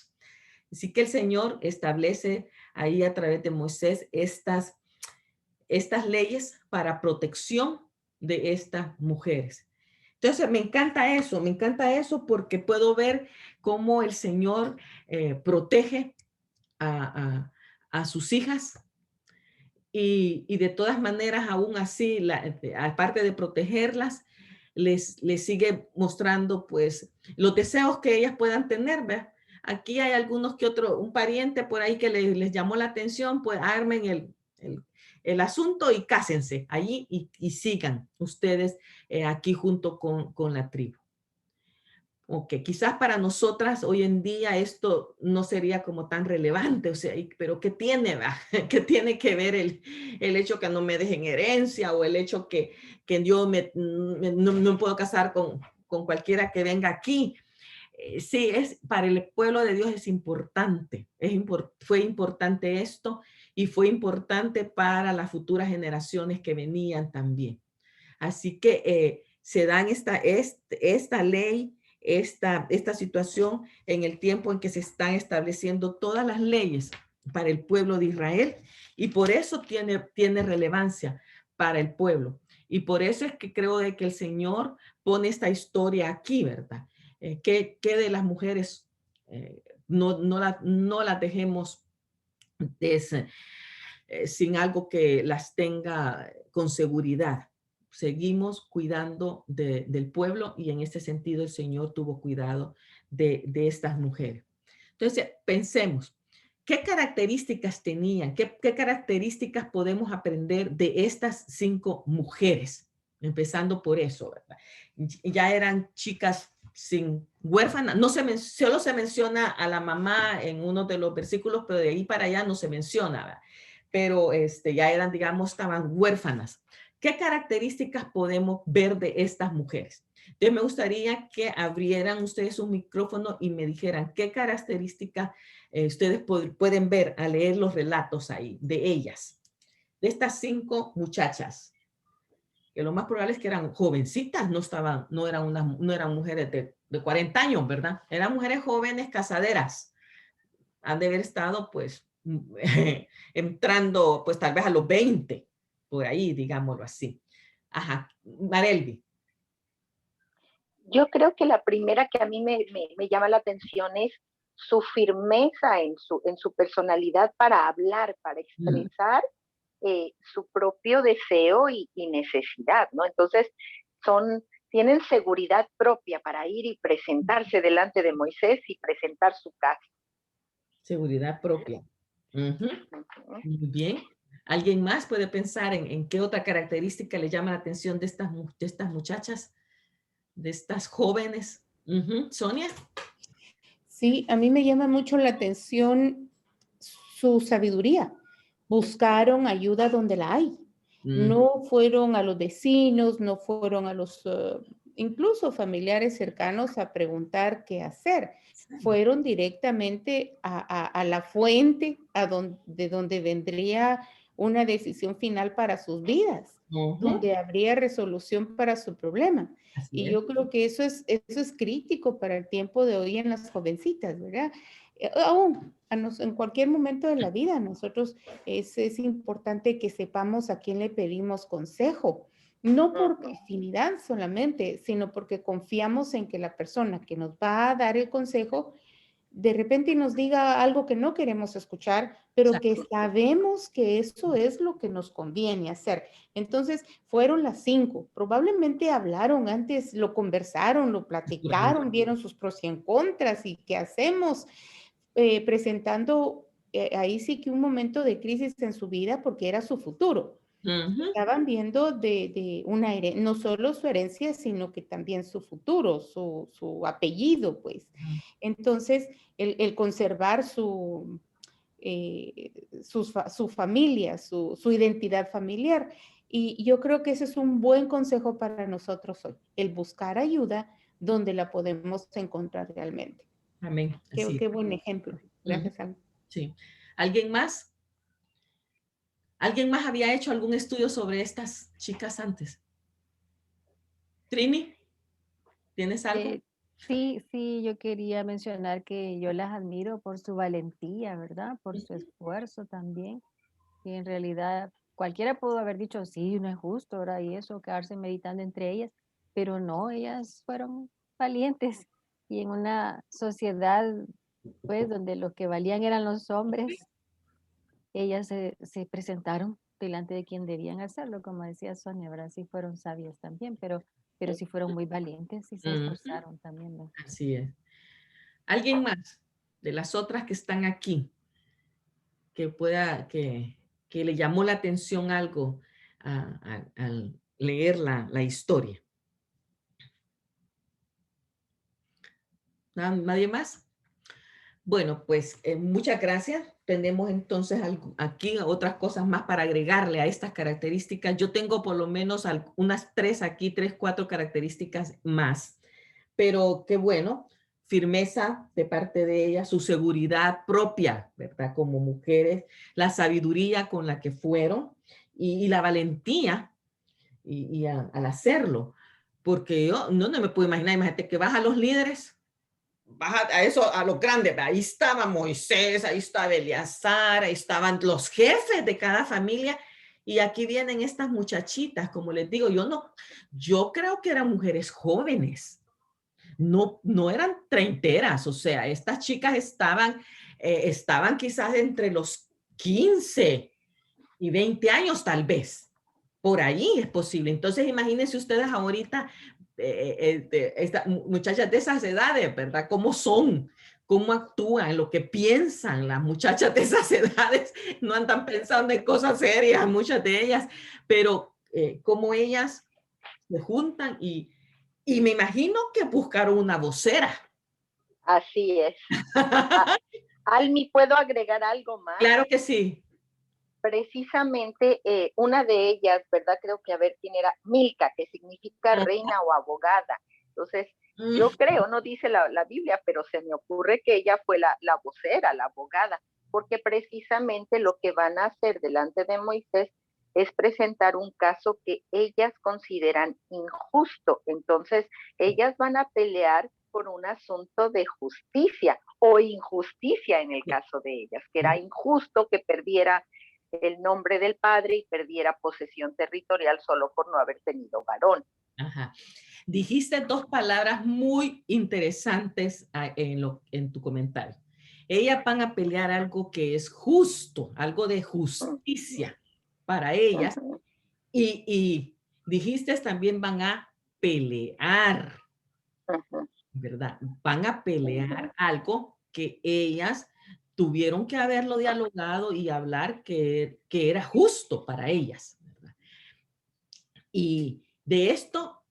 [SPEAKER 1] Así que el Señor establece ahí a través de Moisés estas leyes para protección de estas mujeres. Entonces me encanta eso porque puedo ver cómo el Señor protege a sus hijas y de todas maneras aún así, aparte de protegerlas, les sigue mostrando pues los deseos que ellas puedan tener, ¿verdad? Aquí hay algunos que un pariente por ahí que les llamó la atención, pues armen el asunto y cásense allí y sigan ustedes aquí junto con la tribu. Ok, quizás para nosotras hoy en día esto no sería como tan relevante, o sea, pero ¿qué tiene, va? ¿Qué tiene que ver el hecho que no me dejen herencia o el hecho que yo no puedo casar con cualquiera que venga aquí? Sí, para el pueblo de Dios es importante, fue importante esto y fue importante para las futuras generaciones que venían también. Así que se dan esta ley, esta situación en el tiempo en que se están estableciendo todas las leyes para el pueblo de Israel y por eso tiene relevancia para el pueblo. Y por eso es que creo de que el Señor pone esta historia aquí, ¿verdad? Que de las mujeres no las dejemos sin algo que las tenga con seguridad. Seguimos cuidando del pueblo y en este sentido el Señor tuvo cuidado de estas mujeres. Entonces, pensemos, ¿qué características tenían? ¿Qué características podemos aprender de estas 5 mujeres? Empezando por eso, ¿verdad? Ya eran chicas sin huérfana, solo se menciona a la mamá en uno de los versículos, pero de ahí para allá no se menciona, ¿verdad? Pero ya eran, digamos, estaban huérfanas. ¿Qué características podemos ver de estas mujeres? Entonces me gustaría que abrieran ustedes un micrófono y me dijeran qué características ustedes pueden ver al leer los relatos ahí de ellas, de estas 5 muchachas, que lo más probable es que eran jovencitas, no eran mujeres de 40 años, ¿verdad? Eran mujeres jóvenes casaderas. Han de haber estado, pues, entrando, pues, tal vez a los 20, por ahí, digámoslo así. Ajá, Marelvi.
[SPEAKER 4] Yo creo que la primera que a mí me llama la atención es su firmeza en su personalidad para hablar, para expresar su propio deseo y necesidad, ¿no? Entonces, tienen seguridad propia para ir y presentarse delante de Moisés y presentar su caso.
[SPEAKER 1] Seguridad propia. Muy bien. ¿Alguien más puede pensar en qué otra característica le llama la atención de estas muchachas, de estas jóvenes? Sonia.
[SPEAKER 3] Sí, a mí me llama mucho la atención su sabiduría. Buscaron ayuda donde la hay. No fueron a los vecinos, no fueron a los incluso familiares cercanos a preguntar qué hacer. Fueron directamente a la fuente de donde vendría una decisión final para sus vidas, donde habría resolución para su problema. Y yo creo que eso es crítico para el tiempo de hoy en las jovencitas, ¿verdad? Aún en cualquier momento de la vida, nosotros es importante que sepamos a quién le pedimos consejo, no por afinidad solamente, sino porque confiamos en que la persona que nos va a dar el consejo de repente nos diga algo que no queremos escuchar, pero que sabemos que eso es lo que nos conviene hacer. Entonces, fueron las 5. Probablemente hablaron antes, lo conversaron, lo platicaron, vieron sus pros y en contras y qué hacemos, presentando ahí sí que un momento de crisis en su vida porque era su futuro. Estaban viendo de una herencia, no solo su herencia, sino que también su futuro, su apellido, pues. Entonces, el conservar su familia, su identidad familiar. Y yo creo que ese es un buen consejo para nosotros hoy, el buscar ayuda donde la podemos encontrar realmente.
[SPEAKER 1] Amén.
[SPEAKER 3] Qué buen ejemplo. Gracias, Ana.
[SPEAKER 1] Sí. ¿Alguien más? ¿Alguien más había hecho algún estudio sobre estas chicas antes? Trini, ¿tienes algo?
[SPEAKER 5] Sí, yo quería mencionar que yo las admiro por su valentía, ¿verdad? Por su esfuerzo también. Y en realidad cualquiera pudo haber dicho, sí, no es justo, ¿verdad? Y eso, quedarse meditando entre ellas, pero no, ellas fueron valientes. Y en una sociedad, pues, donde los que valían eran los hombres, ellas se presentaron delante de quien debían hacerlo, como decía Sonia, ¿verdad? Sí fueron sabias también, pero sí fueron muy valientes y se esforzaron también, ¿no?
[SPEAKER 1] Así es. ¿Alguien más de las otras que están aquí que le llamó la atención algo al leer la historia? ¿Nadie más? Bueno, pues muchas gracias. Tenemos entonces aquí otras cosas más para agregarle a estas características. Yo tengo por lo menos unas 3 aquí, 3, 4 características más. Pero qué bueno, firmeza de parte de ellas, su seguridad propia, ¿verdad? Como mujeres, la sabiduría con la que fueron y la valentía al hacerlo. Porque yo no me puedo imaginar, imagínate que vas a los líderes, vas a eso, a los grandes, ahí estaba Moisés, ahí estaba Eleazar, ahí estaban los jefes de cada familia, y aquí vienen estas muchachitas, como les digo, yo creo que eran mujeres jóvenes, no eran treinteras, o sea, estas chicas estaban quizás entre los 15 y 20 años tal vez. Por ahí es posible. Entonces, imagínense ustedes ahorita, muchachas de esas edades, ¿verdad? ¿Cómo son? ¿Cómo actúan? Lo que piensan las muchachas de esas edades. No andan pensando en cosas serias, muchas de ellas, pero cómo ellas se juntan y me imagino que buscaron una vocera.
[SPEAKER 4] Así es. Almi, ¿puedo agregar algo más?
[SPEAKER 1] Claro que sí.
[SPEAKER 4] Precisamente una de ellas, ¿verdad? Creo que a ver quién era, Milca, que significa reina o abogada. Entonces, yo creo, no dice la Biblia, pero se me ocurre que ella fue la vocera, la abogada, porque precisamente lo que van a hacer delante de Moisés es presentar un caso que ellas consideran injusto. Entonces, ellas van a pelear por un asunto de justicia o injusticia en el caso de ellas, que era injusto que perdiera el nombre del padre y perdiera posesión territorial solo por no haber tenido varón.
[SPEAKER 1] Ajá. Dijiste dos palabras muy interesantes en tu comentario. Ellas van a pelear algo que es justo, algo de justicia para ellas. Y dijiste también van a pelear, ¿verdad? Van a pelear algo que ellas tuvieron que haberlo dialogado y hablar que era justo para ellas, ¿verdad? Y de esto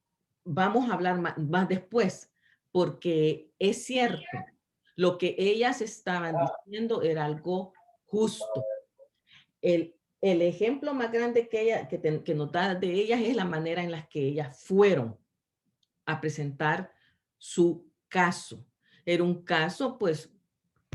[SPEAKER 1] vamos a hablar más después, porque es cierto, lo que ellas estaban diciendo era algo justo. El ejemplo más grande que nos da de ellas es la manera en la que ellas fueron a presentar su caso. Era un caso, pues,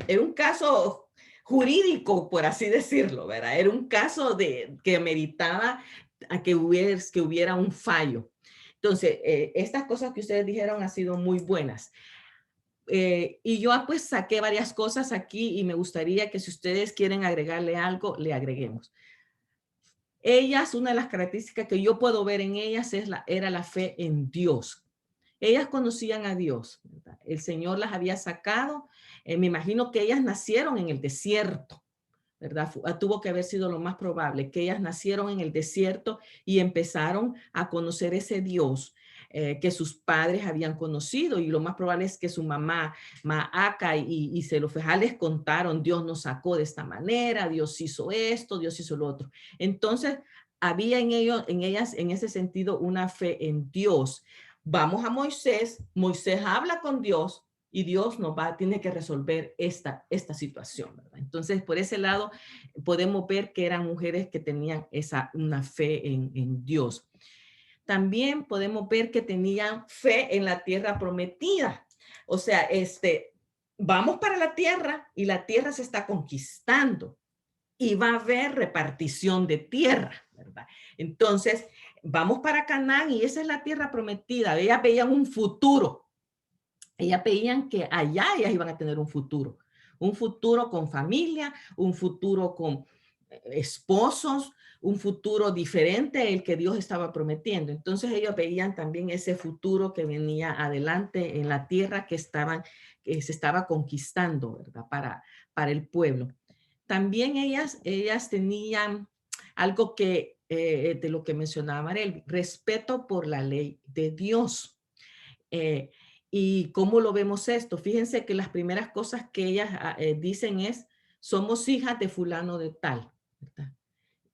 [SPEAKER 1] era un caso jurídico, por así decirlo, ¿verdad? Era un caso que meritaba a que hubiera un fallo. Entonces, estas cosas que ustedes dijeron han sido muy buenas. Y yo pues saqué varias cosas aquí y me gustaría que si ustedes quieren agregarle algo, le agreguemos. Ellas, una de las características que yo puedo ver en ellas era la fe en Dios. Ellas conocían a Dios, ¿verdad? El Señor las había sacado. Me imagino que ellas nacieron en el desierto, ¿verdad? Tuvo que haber sido lo más probable, que ellas nacieron en el desierto y empezaron a conocer ese Dios que sus padres habían conocido, y lo más probable es que su mamá, Maaca y Zelofejad les contaron, Dios nos sacó de esta manera, Dios hizo esto, Dios hizo lo otro. Entonces, había en ellas, en ese sentido, una fe en Dios. Vamos a Moisés, Moisés habla con Dios y Dios tiene que resolver esta situación, ¿verdad? Entonces, por ese lado, podemos ver que eran mujeres que tenían una fe en Dios. También podemos ver que tenían fe en la tierra prometida. O sea, vamos para la tierra y la tierra se está conquistando y va a haber repartición de tierra, ¿verdad? Entonces, vamos para Canaán y esa es la tierra prometida. Ellas veían un futuro. Ellas veían que allá ellas iban a tener un futuro con familia, un futuro con esposos, un futuro diferente al que Dios estaba prometiendo. Entonces ellos veían también ese futuro que venía adelante en la tierra que se estaba conquistando, ¿verdad? Para el pueblo. También ellas tenían algo que, de lo que mencionaba el respeto por la ley de Dios. ¿Y cómo lo vemos esto? Fíjense que las primeras cosas que ellas dicen es, somos hijas de fulano de tal, ¿verdad?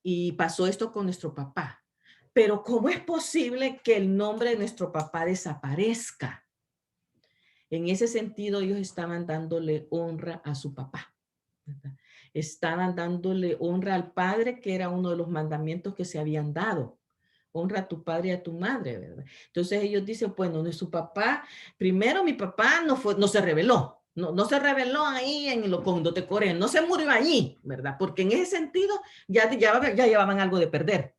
[SPEAKER 1] Y pasó esto con nuestro papá. Pero ¿cómo es posible que el nombre de nuestro papá desaparezca? En ese sentido, ellos estaban dándole honra a su papá, ¿verdad? Estaban dándole honra al padre, que era uno de los mandamientos que se habían dado. honra a tu padre y a tu madre, ¿verdad? Entonces ellos dicen, bueno, de su papá, primero mi papá no se rebeló, no se rebeló ahí en lo cuando te corren, no se murió allí, ¿verdad? Porque en ese sentido ya llevaban algo de perder.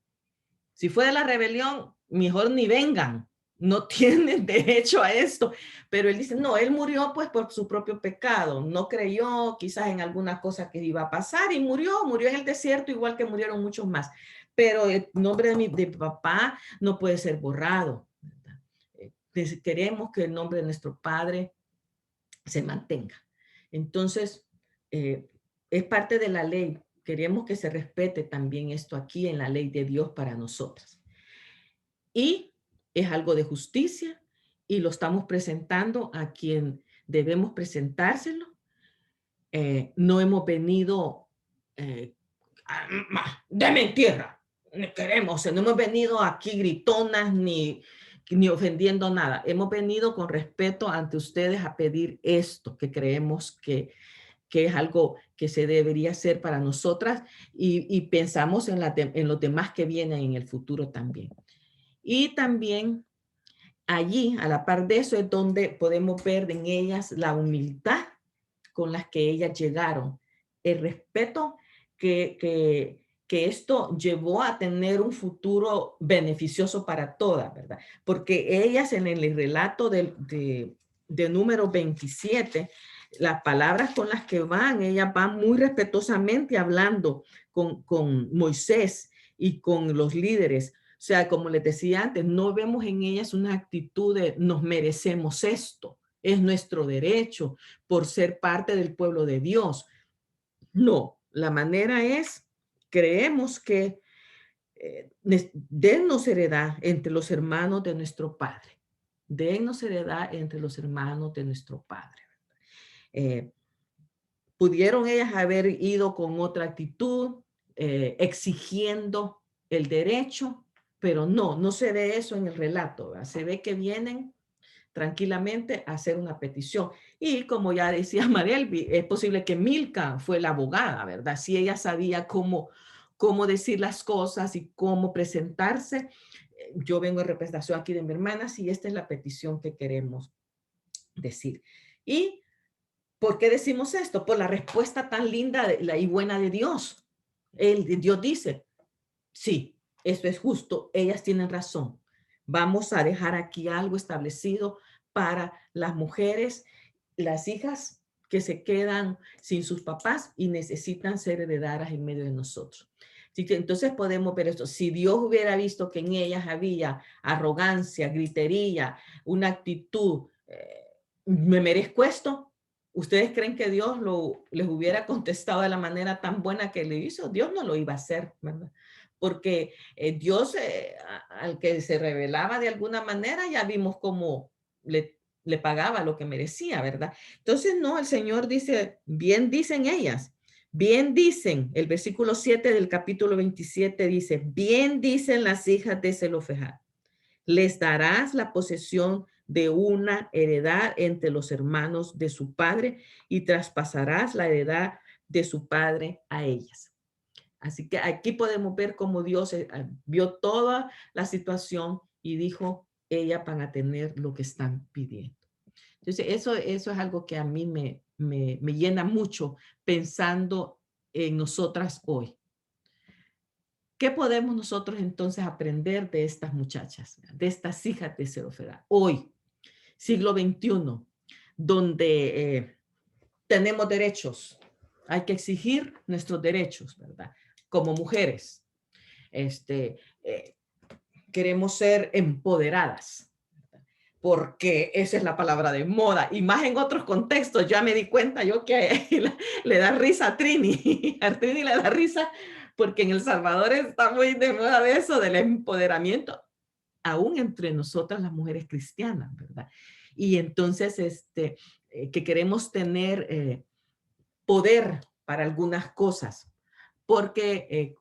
[SPEAKER 1] Si fue de la rebelión, mejor ni vengan, no tienen derecho a esto. Pero él dice, no, él murió pues por su propio pecado, no creyó quizás en alguna cosa que iba a pasar y murió en el desierto igual que murieron muchos más. Pero el nombre de mi papá no puede ser borrado, ¿verdad? Queremos que el nombre de nuestro padre se mantenga. Entonces, es parte de la ley. Queremos que se respete también esto aquí en la ley de Dios para nosotras. Y es algo de justicia y lo estamos presentando a quien debemos presentárselo. No hemos venido ¡deme tierra! Queremos, no hemos venido aquí gritonas ni ofendiendo nada. Hemos venido con respeto ante ustedes a pedir esto que creemos que es algo que se debería hacer para nosotras y pensamos en los demás que vienen en el futuro también. Y también allí, a la par de eso, es donde podemos ver en ellas la humildad con las que ellas llegaron, el respeto que esto llevó a tener un futuro beneficioso para todas, ¿verdad? Porque ellas en el relato de número 27, las palabras con las que van, ellas van muy respetuosamente hablando con Moisés y con los líderes. O sea, como les decía antes, no vemos en ellas una actitud de nos merecemos esto, es nuestro derecho por ser parte del pueblo de Dios. No, la manera es, creemos que dennos heredad entre los hermanos de nuestro Padre. Dennos heredad entre los hermanos de nuestro Padre. Pudieron ellas haber ido con otra actitud, exigiendo el derecho, pero no se ve eso en el relato, ¿verdad? Se ve que vienen tranquilamente a hacer una petición. Y como ya decía Marielvi, es posible que Milca fue la abogada, ¿verdad? Si ella sabía cómo decir las cosas y cómo presentarse. Yo vengo en representación aquí de mi hermana, y esta es la petición que queremos decir. ¿Y por qué decimos esto? Por la respuesta tan linda y buena de Dios. Dios dice, sí, esto es justo, ellas tienen razón. Vamos a dejar aquí algo establecido para las mujeres, las hijas que se quedan sin sus papás y necesitan ser heredadas en medio de nosotros. Entonces podemos ver esto. Si Dios hubiera visto que en ellas había arrogancia, gritería, una actitud, me merezco esto, ¿ustedes creen que Dios les hubiera contestado de la manera tan buena que le hizo? Dios no lo iba a hacer, ¿verdad? Porque Dios, al que se revelaba de alguna manera, ya vimos cómo le pagaba lo que merecía, ¿verdad? Entonces, no, el Señor dice, bien dicen ellas, bien dicen, el versículo 7 del capítulo 27 dice, bien dicen las hijas de Zelofehad, les darás la posesión de una heredad entre los hermanos de su padre y traspasarás la heredad de su padre a ellas. Así que aquí podemos ver cómo Dios vio toda la situación y dijo, ellas van a tener lo que están pidiendo. Entonces, eso es algo que a mí me llena mucho pensando en nosotras hoy. ¿Qué podemos nosotros entonces aprender de estas muchachas, de estas hijas de Zelofehad? Hoy, siglo XXI, donde tenemos derechos, hay que exigir nuestros derechos, ¿verdad? Como mujeres, queremos ser empoderadas, ¿verdad? Porque esa es la palabra de moda, y más en otros contextos. Ya me di cuenta yo que le da risa a Trini, a Trini le da risa porque en El Salvador está muy de moda de eso, del empoderamiento, aún entre nosotras las mujeres cristianas, ¿verdad? Y entonces, que queremos tener poder para algunas cosas, porque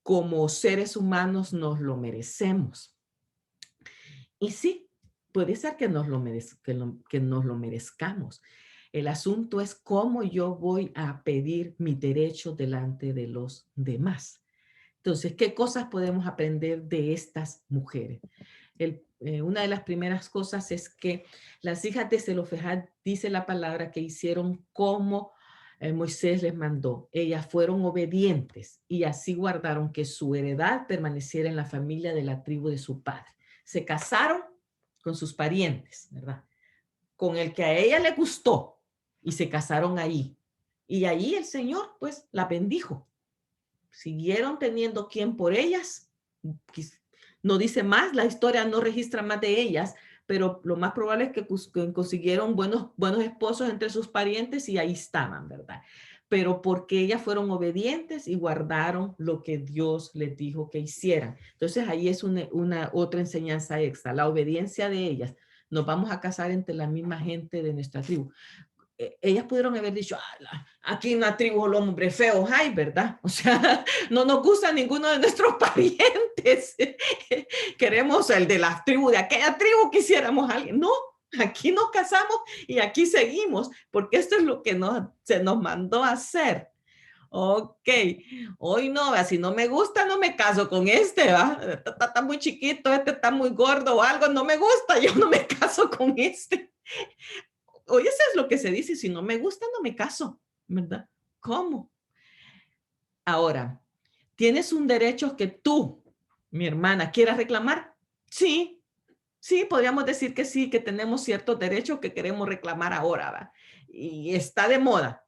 [SPEAKER 1] como seres humanos nos lo merecemos. Y sí, puede ser que nos lo merezcamos. El asunto es cómo yo voy a pedir mi derecho delante de los demás. Entonces, ¿qué cosas podemos aprender de estas mujeres? Una de las primeras cosas es que las hijas de Zelofejad, dice la palabra, que hicieron como Moisés les mandó. Ellas fueron obedientes y así guardaron que su heredad permaneciera en la familia de la tribu de su padre. Se casaron con sus parientes, ¿verdad? Con el que a ella le gustó y se casaron ahí. Y ahí el Señor, pues, la bendijo. Siguieron teniendo quien por ellas. No dice más, la historia no registra más de ellas, pero lo más probable es que consiguieron buenos esposos entre sus parientes y ahí estaban, ¿verdad? Pero porque ellas fueron obedientes y guardaron lo que Dios les dijo que hicieran. Entonces ahí es una otra enseñanza extra, la obediencia de ellas. Nos vamos a casar entre la misma gente de nuestra tribu. Ellas pudieron haber dicho, aquí en la tribu los hombres feos hay, ¿verdad? O sea, no nos gusta ninguno de nuestros parientes. Queremos el de la tribu, de aquella tribu quisiéramos a alguien. No, aquí nos casamos y aquí seguimos, porque esto es lo que se nos mandó a hacer. Ok, hoy no, si no me gusta, no me caso con este, ¿va? Está muy chiquito, este está muy gordo o algo, no me gusta, yo no me caso con este. Oye, eso es lo que se dice, si no me gusta, no me caso, ¿verdad? ¿Cómo? Ahora, ¿tienes un derecho que tú, mi hermana, quieras reclamar? Sí, sí, podríamos decir que sí, que tenemos ciertos derechos que queremos reclamar ahora, ¿va? Y está de moda.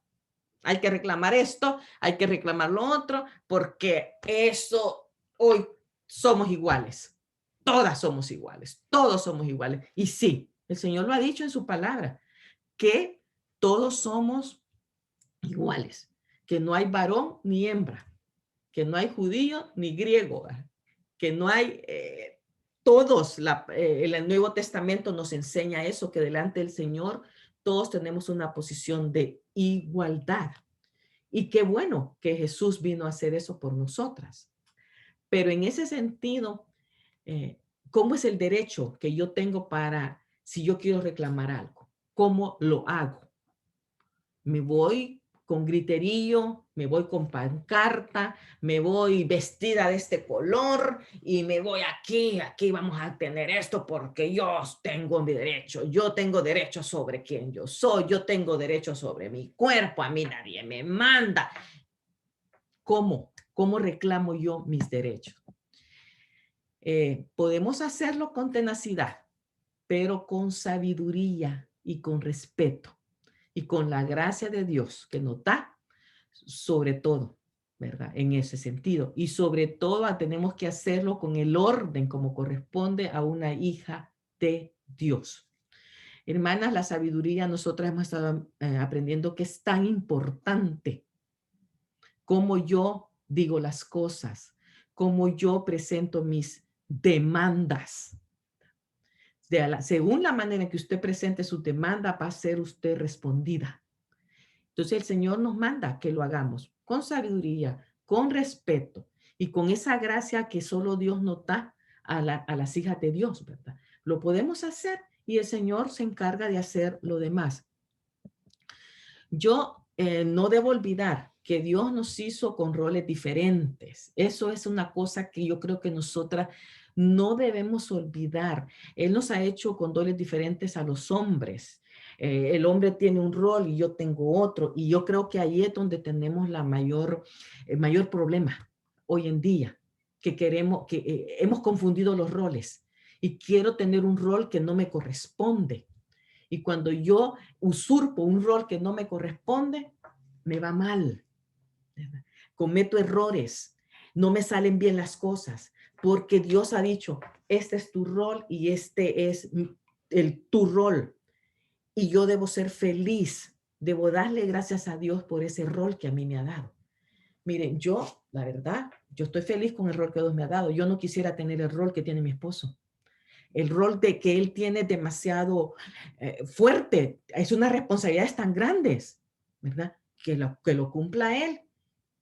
[SPEAKER 1] Hay que reclamar esto, hay que reclamar lo otro, porque eso, hoy somos iguales. Todas somos iguales, todos somos iguales. Y sí, el Señor lo ha dicho en su palabra, que todos somos iguales, que no hay varón ni hembra, que no hay judío ni griego, que no hay, todos, el Nuevo Testamento nos enseña eso, que delante del Señor todos tenemos una posición de igualdad. Y qué bueno que Jesús vino a hacer eso por nosotras. Pero en ese sentido, ¿cómo es el derecho que yo tengo para, si yo quiero reclamar algo? ¿Cómo lo hago? Me voy con griterío, me voy con pancarta, me voy vestida de este color y me voy aquí vamos a tener esto porque yo tengo mi derecho, yo tengo derecho sobre quién yo soy, yo tengo derecho sobre mi cuerpo, a mí nadie me manda. ¿Cómo? ¿Cómo reclamo yo mis derechos? Podemos hacerlo con tenacidad, pero con sabiduría y con respeto. Y con la gracia de Dios que nos da, sobre todo, ¿verdad? En ese sentido. Y sobre todo tenemos que hacerlo con el orden como corresponde a una hija de Dios. Hermanas, la sabiduría nosotras hemos estado aprendiendo que es tan importante como yo digo las cosas, como yo presento mis demandas. Según la manera en que usted presente su demanda, va a ser usted respondida. Entonces el Señor nos manda que lo hagamos con sabiduría, con respeto y con esa gracia que solo Dios nos da a las hijas de Dios, ¿verdad? Lo podemos hacer y el Señor se encarga de hacer lo demás. Yo no debo olvidar que Dios nos hizo con roles diferentes. Eso es una cosa que yo creo que nosotras no debemos olvidar. Él nos ha hecho con roles diferentes a los hombres. El hombre tiene un rol y yo tengo otro. Y yo creo que ahí es donde tenemos el mayor problema hoy en día, que hemos confundido los roles y quiero tener un rol que no me corresponde. Y cuando yo usurpo un rol que no me corresponde, me va mal. Cometo errores, no me salen bien las cosas, porque Dios ha dicho, este es tu rol y este es tu rol. Y yo debo ser feliz, debo darle gracias a Dios por ese rol que a mí me ha dado. Miren, la verdad, yo estoy feliz con el rol que Dios me ha dado. Yo no quisiera tener el rol que tiene mi esposo. El rol de que él tiene demasiado fuerte. Es unas responsabilidades tan grandes, ¿verdad? Que lo cumpla él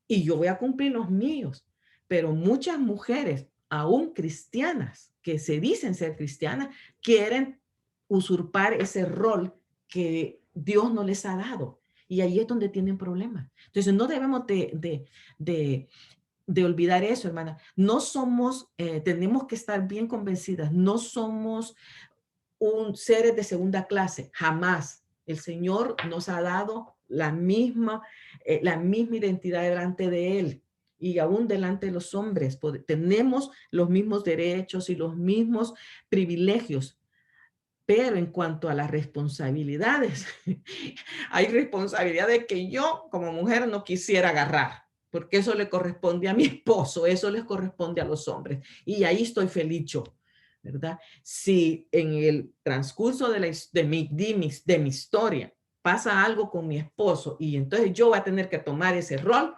[SPEAKER 1] y yo voy a cumplir los míos. Pero muchas mujeres, aún cristianas, que se dicen ser cristianas, quieren usurpar ese rol que Dios no les ha dado. Y ahí es donde tienen problemas. Entonces no debemos de de olvidar eso, hermana. No somos, tenemos que estar bien convencidas, no somos seres de segunda clase, jamás. El Señor nos ha dado la misma identidad delante de Él y aún delante de los hombres. Tenemos los mismos derechos y los mismos privilegios. Pero en cuanto a las responsabilidades, hay responsabilidades que yo como mujer no quisiera agarrar, porque eso le corresponde a mi esposo, eso les corresponde a los hombres. Y ahí estoy feliz yo, ¿verdad? Si en el transcurso de mi historia pasa algo con mi esposo y entonces yo voy a tener que tomar ese rol,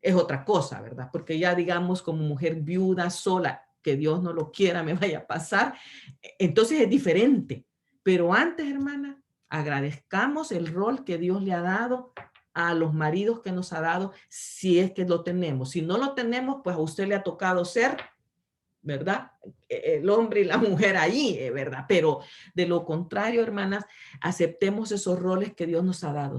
[SPEAKER 1] es otra cosa, ¿verdad? Porque ya digamos como mujer viuda, sola, que Dios no lo quiera, me vaya a pasar, entonces es diferente. Pero antes, hermana, agradezcamos el rol que Dios le ha dado a los maridos que nos ha dado, si es que lo tenemos. Si no lo tenemos, pues a usted le ha tocado ser, ¿verdad? El hombre y la mujer ahí, ¿verdad? Pero de lo contrario, hermanas, aceptemos esos roles que Dios nos ha dado.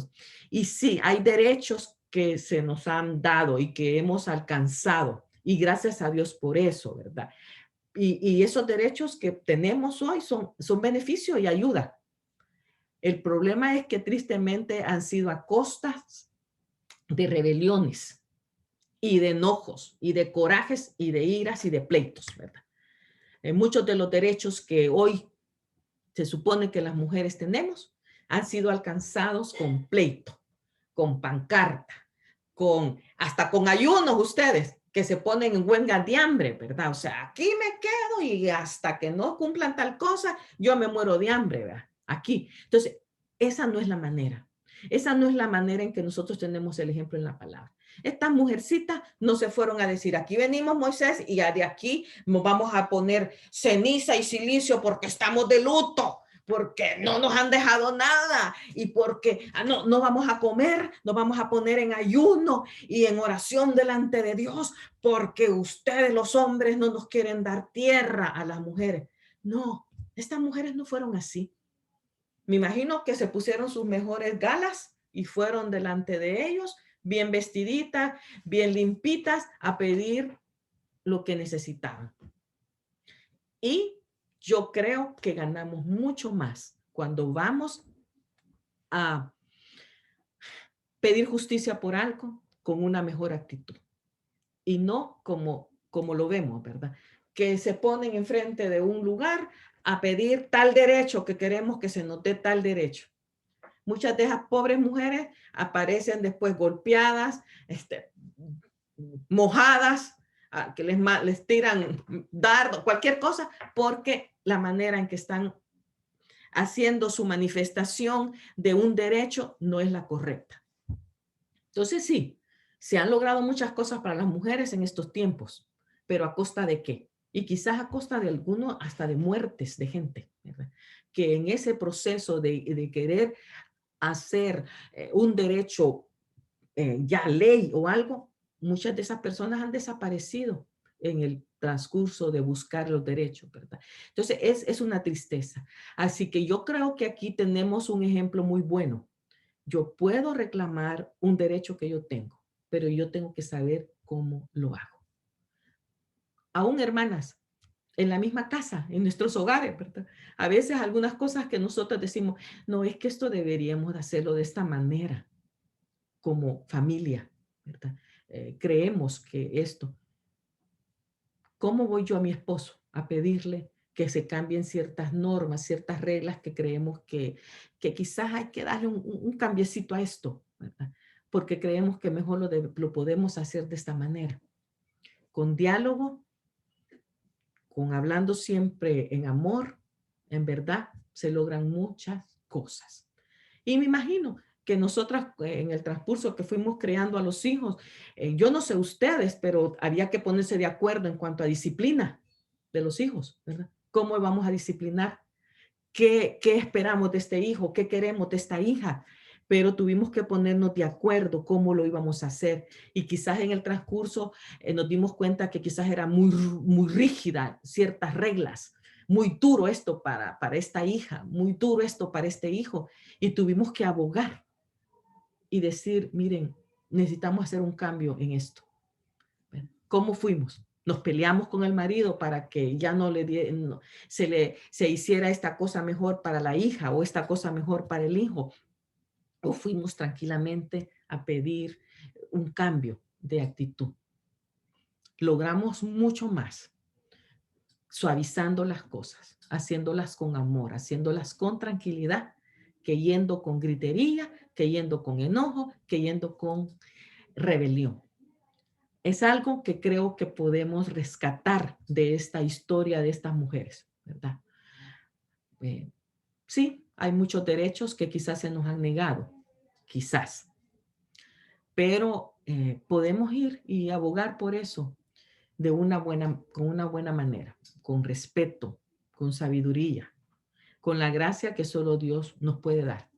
[SPEAKER 1] Y sí, hay derechos que se nos han dado y que hemos alcanzado. Y gracias a Dios por eso, ¿verdad? Y esos derechos que tenemos hoy son beneficio y ayuda. El problema es que tristemente han sido a costas de rebeliones y de enojos y de corajes y de iras y de pleitos, ¿verdad? Muchos de los derechos que hoy se supone que las mujeres tenemos han sido alcanzados con pleito, con pancarta, hasta con ayunos ustedes que se ponen en huelga de hambre, ¿verdad? O sea, aquí me quedo y hasta que no cumplan tal cosa, yo me muero de hambre, ¿verdad? Aquí. Entonces, esa no es la manera. Esa no es la manera en que nosotros tenemos el ejemplo en la palabra. Estas mujercitas no se fueron a decir, aquí venimos Moisés y de aquí nos vamos a poner ceniza y silicio porque estamos de luto, porque no nos han dejado nada y porque no vamos a comer, nos vamos a poner en ayuno y en oración delante de Dios porque ustedes los hombres no nos quieren dar tierra a las mujeres. No, estas mujeres no fueron así. Me imagino que se pusieron sus mejores galas y fueron delante de ellos, bien vestiditas, bien limpitas, a pedir lo que necesitaban. Y yo creo que ganamos mucho más cuando vamos a pedir justicia por algo con una mejor actitud. Y no como lo vemos, ¿verdad? Que se ponen enfrente de un lugar a pedir tal derecho, que queremos que se nos dé tal derecho. Muchas de esas pobres mujeres aparecen después golpeadas, mojadas, que les tiran dardos, cualquier cosa, porque la manera en que están haciendo su manifestación de un derecho no es la correcta. Entonces sí, se han logrado muchas cosas para las mujeres en estos tiempos, pero ¿a costa de qué? Y quizás a costa de alguno hasta de muertes de gente, ¿verdad? Que en ese proceso de querer hacer un derecho ya ley o algo, muchas de esas personas han desaparecido en el transcurso de buscar los derechos, ¿verdad? Entonces es una tristeza. Así que yo creo que aquí tenemos un ejemplo muy bueno. Yo puedo reclamar un derecho que yo tengo, pero yo tengo que saber cómo lo hago. Aún hermanas, en la misma casa, en nuestros hogares, ¿verdad? A veces algunas cosas que nosotros decimos, no, es que esto deberíamos de hacerlo de esta manera, como familia, ¿verdad? Creemos que esto. ¿Cómo voy yo a mi esposo a pedirle que se cambien ciertas normas, ciertas reglas que creemos que quizás hay que darle un cambiecito a esto, ¿verdad? Porque creemos que mejor lo podemos hacer de esta manera? Con diálogo, con hablando siempre en amor, en verdad, se logran muchas cosas. Y me imagino que nosotras en el transcurso que fuimos creando a los hijos, yo no sé ustedes, pero había que ponerse de acuerdo en cuanto a disciplina de los hijos, ¿verdad? ¿Cómo vamos a disciplinar? ¿Qué esperamos de este hijo? ¿Qué queremos de esta hija? Pero tuvimos que ponernos de acuerdo cómo lo íbamos a hacer. Y quizás en el transcurso nos dimos cuenta que quizás era muy rígida ciertas reglas. Muy duro esto para esta hija, muy duro esto para este hijo. Y tuvimos que abogar y decir, miren, necesitamos hacer un cambio en esto. ¿Cómo fuimos? Nos peleamos con el marido para que ya no se hiciera esta cosa mejor para la hija o esta cosa mejor para el hijo. O fuimos tranquilamente a pedir un cambio de actitud. Logramos mucho más suavizando las cosas, haciéndolas con amor, haciéndolas con tranquilidad, que yendo con gritería, que yendo con enojo, que yendo con rebelión. Es algo que creo que podemos rescatar de esta historia de estas mujeres, ¿verdad? Sí, hay muchos derechos que quizás se nos han negado, quizás, pero podemos ir y abogar por eso con una buena manera, con respeto, con sabiduría, con la gracia que solo Dios nos puede dar.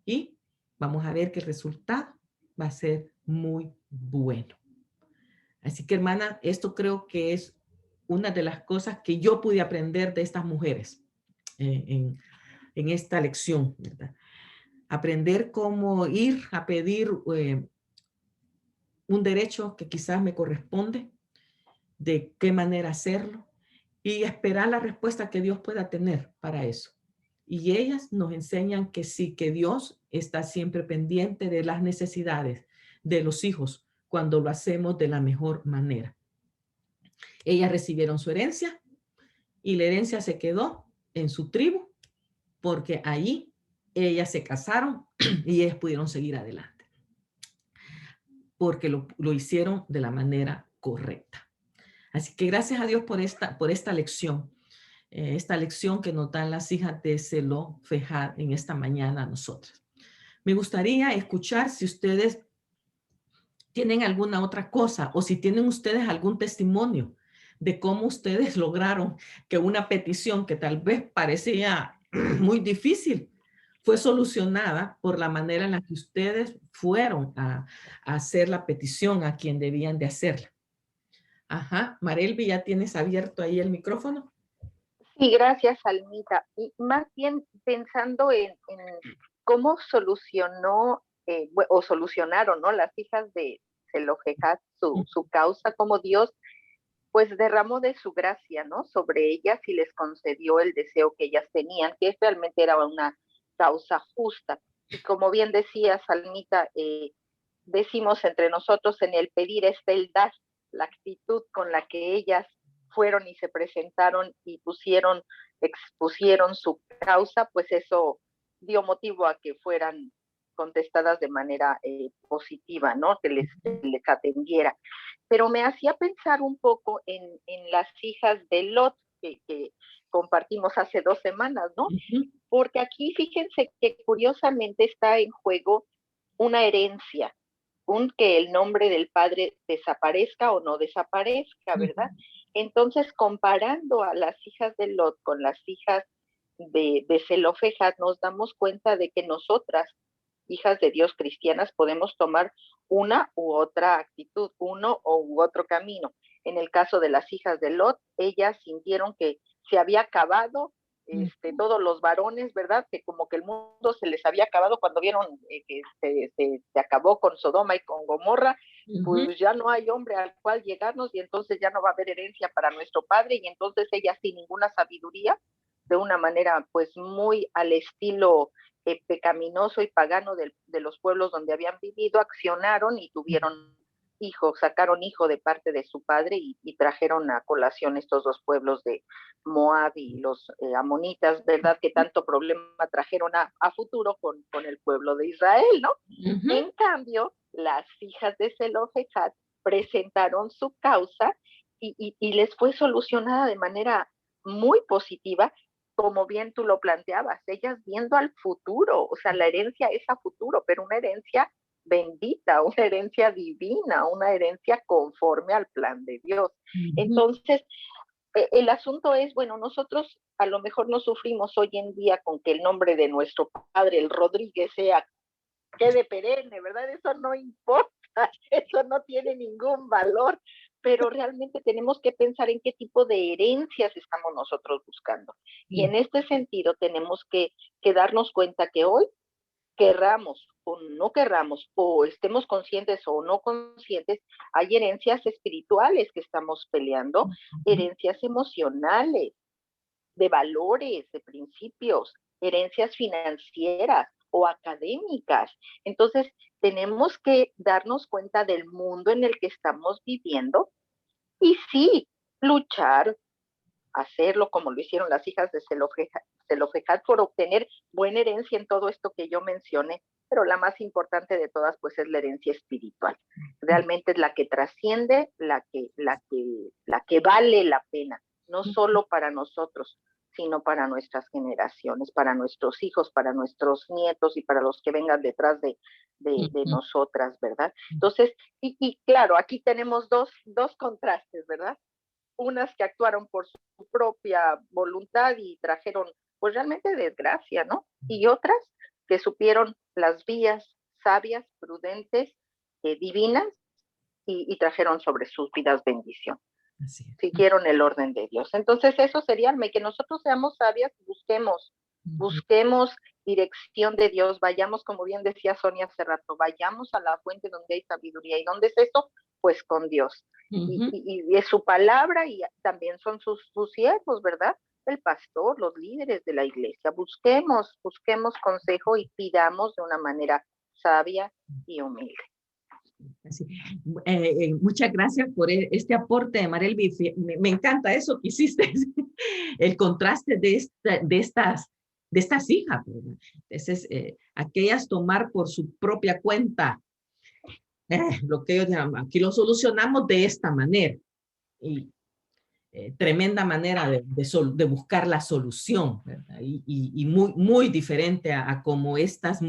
[SPEAKER 1] Y vamos a ver que el resultado va a ser muy bueno. Así que, hermana, esto creo que es una de las cosas que yo pude aprender de estas mujeres en esta lección, ¿verdad? Aprender cómo ir a pedir un derecho que quizás me corresponde, de qué manera hacerlo y esperar la respuesta que Dios pueda tener para eso. Y ellas nos enseñan que sí, que Dios está siempre pendiente de las necesidades de los hijos cuando lo hacemos de la mejor manera. Ellas recibieron su herencia y la herencia se quedó en su tribu porque allí ellas se casaron y ellas pudieron seguir adelante porque lo hicieron de la manera correcta. Así que gracias a Dios por esta lección. Esta lección que nos dan las hijas de Zelofejad en esta mañana a nosotras. Me gustaría escuchar si ustedes tienen alguna otra cosa o si tienen ustedes algún testimonio de cómo ustedes lograron que una petición que tal vez parecía muy difícil fue solucionada por la manera en la que ustedes fueron a hacer la petición a quien debían de hacerla. Ajá, Marelvi, ¿ya tienes abierto ahí el micrófono?
[SPEAKER 4] Sí, gracias, Almita. Y más bien pensando en cómo solucionaron, ¿no? Las hijas de Zelofejad su causa, como Dios pues derramó de su gracia, ¿no? Sobre ellas y les concedió el deseo que ellas tenían, que realmente era una causa justa. Y como bien decía Salmita, decimos entre nosotros, en el pedir está el dar, la actitud con la que ellas fueron y se presentaron y expusieron su causa, pues eso dio motivo a que fueran contestadas de manera positiva, ¿no? Que les atendiera. Pero me hacía pensar un poco en las hijas de Lot que compartimos hace 2 semanas, ¿no? Porque aquí fíjense que curiosamente está en juego una herencia, que el nombre del padre desaparezca o no desaparezca, ¿verdad? Entonces, comparando a las hijas de Lot con las hijas de Zelofejad, nos damos cuenta de que nosotras, hijas de Dios cristianas, podemos tomar una u otra actitud, uno u otro camino. En el caso de las hijas de Lot, ellas sintieron que se había acabado todos los varones, ¿verdad? Que como que el mundo se les había acabado cuando vieron que se acabó con Sodoma y con Gomorra, pues ya no hay hombre al cual llegarnos y entonces ya no va a haber herencia para nuestro padre, y entonces ellas, sin ninguna sabiduría, de una manera pues muy al estilo pecaminoso y pagano de los pueblos donde habían vivido, accionaron y tuvieron hijos, sacaron hijo de parte de su padre y trajeron a colación estos 2 pueblos de Moab y los amonitas, ¿verdad? Que tanto problema trajeron a futuro con el pueblo de Israel, ¿no? En cambio, las hijas de Zelofejad presentaron su causa y les fue solucionada de manera muy positiva, como bien tú lo planteabas, ellas viendo al futuro, o sea, la herencia es a futuro, pero una herencia bendita, una herencia divina, una herencia conforme al plan de Dios. Entonces, el asunto es, bueno, nosotros a lo mejor no sufrimos hoy en día con que el nombre de nuestro padre, el Rodríguez, quede perenne, ¿verdad? Eso no importa, eso no tiene ningún valor, pero realmente tenemos que pensar en qué tipo de herencias estamos nosotros buscando. Y en este sentido tenemos que darnos cuenta que hoy querramos o no querramos, o estemos conscientes o no conscientes, hay herencias espirituales que estamos peleando, herencias emocionales, de valores, de principios, herencias financieras o académicas. Entonces, tenemos que darnos cuenta del mundo en el que estamos viviendo y sí, luchar, hacerlo como lo hicieron las hijas de Zelofejad por obtener buena herencia en todo esto que yo mencioné, pero la más importante de todas pues es la herencia espiritual. Realmente es la que trasciende, la que vale la pena, no solo para nosotros, sino para nuestras generaciones, para nuestros hijos, para nuestros nietos y para los que vengan detrás de nosotras, ¿verdad? Entonces, y claro, aquí tenemos dos contrastes, ¿verdad? Unas que actuaron por su propia voluntad y trajeron, pues realmente desgracia, ¿no? Y otras que supieron las vías sabias, prudentes, divinas, y trajeron sobre sus vidas bendición. Siguieron el orden de Dios. Entonces eso sería, que nosotros seamos sabias, busquemos dirección de Dios, vayamos, como bien decía Sonia hace rato, vayamos a la fuente donde hay sabiduría. ¿Y dónde es eso? Pues con Dios. Y es su palabra, y también son sus siervos, ¿verdad? El pastor, los líderes de la iglesia. Busquemos consejo y pidamos de una manera sabia y humilde.
[SPEAKER 1] Muchas gracias por este aporte, Marielby. Me encanta eso que hiciste, el contraste de estas hijas. Entonces, aquellas tomar por su propia cuenta lo que ellos llaman, aquí lo solucionamos de esta manera. Y tremenda manera de buscar la solución, ¿verdad? Y muy, muy diferente a cómo estas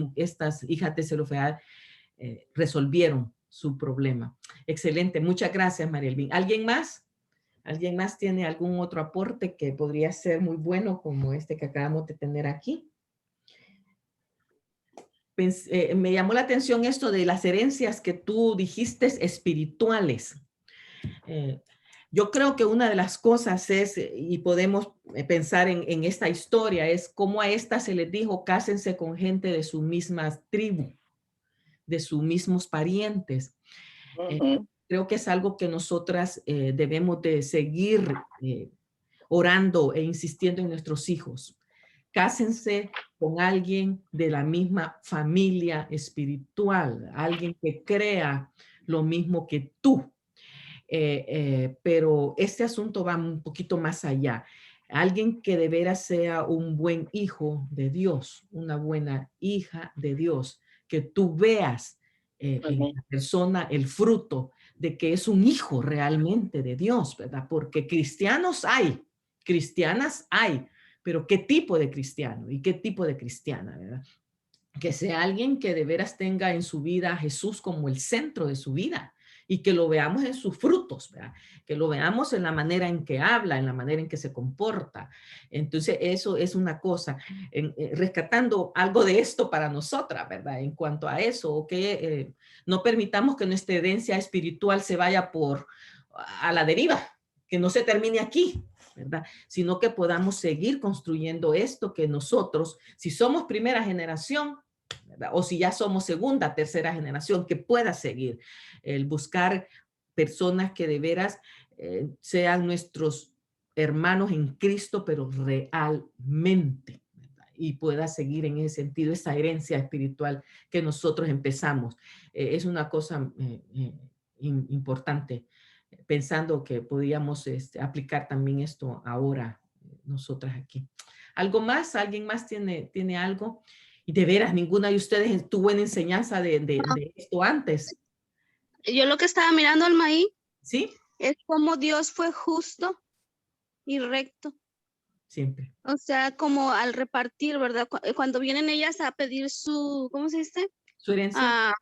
[SPEAKER 1] hijas de Zelofejad resolvieron su problema. Excelente, muchas gracias, Marielby. ¿Alguien más? ¿Alguien más tiene algún otro aporte que podría ser muy bueno como este que acabamos de tener aquí? Me llamó la atención esto de las herencias que tú dijiste espirituales. Yo creo que una de las cosas es, y podemos pensar en esta historia, es cómo a esta se les dijo, cásense con gente de su misma tribu, de sus mismos parientes. Creo que es algo que nosotras debemos de seguir orando e insistiendo en nuestros hijos. Cásense con alguien de la misma familia espiritual, alguien que crea lo mismo que tú. Pero este asunto va un poquito más allá. Alguien que de veras sea un buen hijo de Dios, una buena hija de Dios, que tú veas en la persona el fruto de que es un hijo realmente de Dios, ¿verdad? Porque cristianos hay, cristianas hay, pero ¿qué tipo de cristiano y qué tipo de cristiana, verdad? Que sea alguien que de veras tenga en su vida a Jesús como el centro de su vida y que lo veamos en sus frutos, ¿verdad? Que lo veamos en la manera en que habla, en la manera en que se comporta. Entonces, eso es una cosa, rescatando algo de esto para nosotras, ¿verdad? En cuanto a eso, que no permitamos que nuestra herencia espiritual se vaya a la deriva, que no se termine aquí, ¿verdad? Sino que podamos seguir construyendo esto que nosotros, si somos primera generación, ¿verdad? O si ya somos segunda, tercera generación, que pueda seguir el buscar personas que de veras sean nuestros hermanos en Cristo, pero realmente, ¿verdad? Y pueda seguir en ese sentido esa herencia espiritual que nosotros empezamos. Es una cosa importante, pensando que podíamos aplicar también esto ahora nosotras aquí. ¿Algo más? ¿Alguien más tiene algo? Y de veras, ninguna de ustedes tuvo una enseñanza de esto antes.
[SPEAKER 6] Yo lo que estaba mirando al maíz,
[SPEAKER 1] ¿sí?
[SPEAKER 6] Es como Dios fue justo y recto.
[SPEAKER 1] Siempre.
[SPEAKER 6] O sea, como al repartir, ¿verdad? Cuando vienen ellas a pedir su, ¿cómo se dice?
[SPEAKER 1] Su herencia.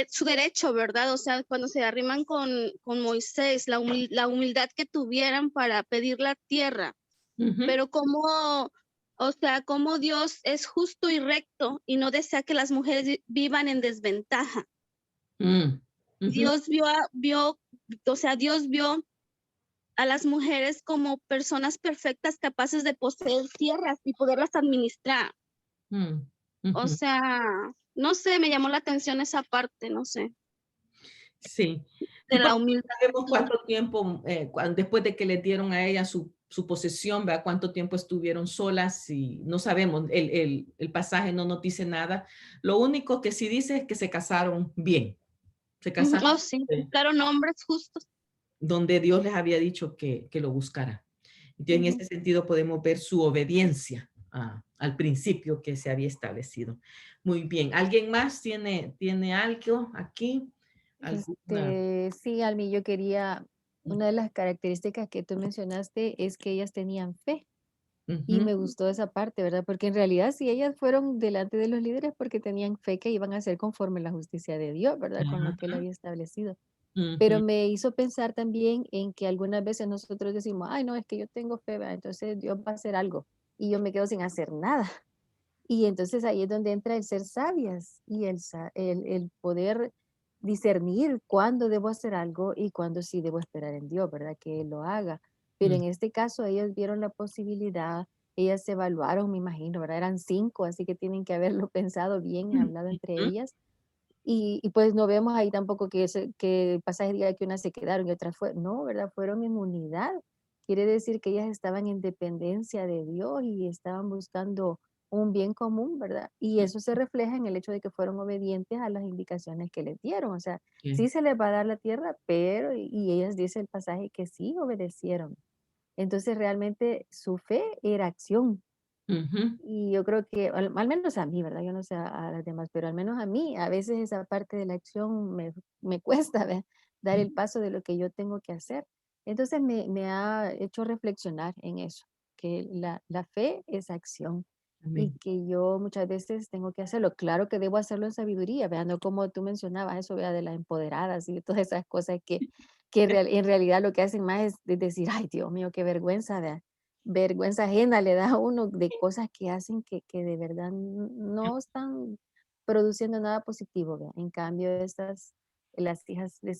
[SPEAKER 6] Su derecho, ¿verdad? O sea, cuando se arriman con Moisés, la humildad que tuvieran para pedir la tierra. Pero como, o sea, como Dios es justo y recto y no desea que las mujeres vivan en desventaja. Dios vio a las mujeres como personas perfectas capaces de poseer tierras y poderlas administrar. O sea, no sé, me llamó la atención esa parte, no sé,
[SPEAKER 1] Sí.
[SPEAKER 6] de la humildad.
[SPEAKER 1] Sabemos cuánto tiempo, después de que le dieron a ella su posesión, ¿verdad? Cuánto tiempo estuvieron solas y no sabemos, el pasaje no nos dice nada. Lo único que sí dice es que se casaron bien, se casaron
[SPEAKER 6] Oh, sí, buscaron hombres justos.
[SPEAKER 1] donde Dios les había dicho que lo buscara. Y en ese sentido podemos ver su obediencia al principio que se había establecido. Muy bien. ¿Alguien más tiene algo aquí? ¿Alguna?
[SPEAKER 5] Sí, Almi, yo quería, una de las características que tú mencionaste es que ellas tenían fe. Y
[SPEAKER 1] Ujú,
[SPEAKER 5] me gustó esa parte, ¿verdad? Porque en realidad si ellas fueron delante de los líderes porque tenían fe que iban a hacer conforme la justicia de Dios, ¿verdad? Con lo que él
[SPEAKER 1] ajá,
[SPEAKER 5] había establecido. Pero
[SPEAKER 1] ujú,
[SPEAKER 5] me hizo pensar también en que algunas veces nosotros decimos, ay, no, es que yo tengo fe, ¿verdad? Entonces Dios va a hacer algo y yo me quedo sin hacer nada. Y entonces ahí es donde entra el ser sabias y el poder discernir cuándo debo hacer algo y cuándo sí debo esperar en Dios, ¿verdad? Que Él lo haga. Pero
[SPEAKER 1] mm,
[SPEAKER 5] en este caso ellas vieron la posibilidad, ellas se evaluaron, me imagino, ¿verdad? Eran 5, así que tienen que haberlo pensado bien, hablado entre
[SPEAKER 1] ujú,
[SPEAKER 5] ellas. Y pues no vemos ahí tampoco que el pasaje diga que unas se quedaron y otras fue, no, ¿verdad? Fueron en unidad. Quiere decir que ellas estaban en dependencia de Dios y estaban buscando un bien común, ¿verdad? Y eso se refleja en el hecho de que fueron obedientes a las indicaciones que les dieron. O sea,
[SPEAKER 1] sí,
[SPEAKER 5] sí se les va a dar la tierra, pero, y ellas dice el pasaje que sí obedecieron. Entonces realmente su fe era acción.
[SPEAKER 1] ujú,
[SPEAKER 5] Y yo creo que, al menos a mí, ¿verdad? Yo no sé a las demás, pero al menos a mí, a veces esa parte de la acción me cuesta, ¿ve? Dar el paso de lo que yo tengo que hacer. Entonces me ha hecho reflexionar en eso, que la fe es acción y
[SPEAKER 1] amén.
[SPEAKER 5] que yo muchas veces tengo que hacerlo. Claro que debo hacerlo en sabiduría, veando como tú mencionabas eso, vea, de las empoderadas y de todas esas cosas en realidad lo que hacen más es decir, ay, Dios mío, qué vergüenza, vea, vergüenza ajena le da a uno de cosas que hacen que de verdad no están produciendo nada positivo, ¿verdad? En cambio, estas, las hijas de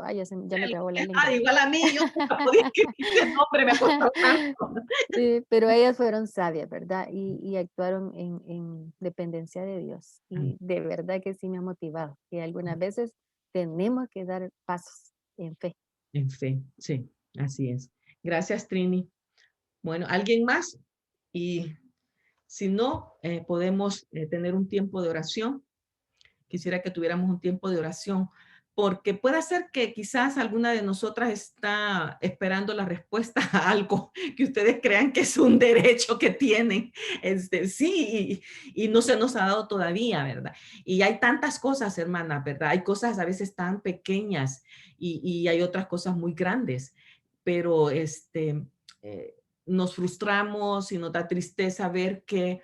[SPEAKER 5] ay, ya me trabó la lengua.
[SPEAKER 1] Igual a mí, yo nunca podía escribir ese nombre, me costó tanto.
[SPEAKER 5] Sí, pero ellas fueron sabias, ¿verdad? Y actuaron en dependencia de Dios. Y de verdad que sí me ha motivado, que algunas veces tenemos que dar pasos en fe.
[SPEAKER 1] En fe, sí, así es. Gracias, Trini. Bueno, ¿alguien más? Y si no, podemos tener un tiempo de oración. Quisiera que tuviéramos un tiempo de oración, porque puede ser que quizás alguna de nosotras está esperando la respuesta a algo que ustedes crean que es un derecho que tienen. Sí, y no se nos ha dado todavía, ¿verdad? Y hay tantas cosas, hermana, ¿verdad? Hay cosas a veces tan pequeñas y hay otras cosas muy grandes, pero eh, nos frustramos y nos da tristeza ver que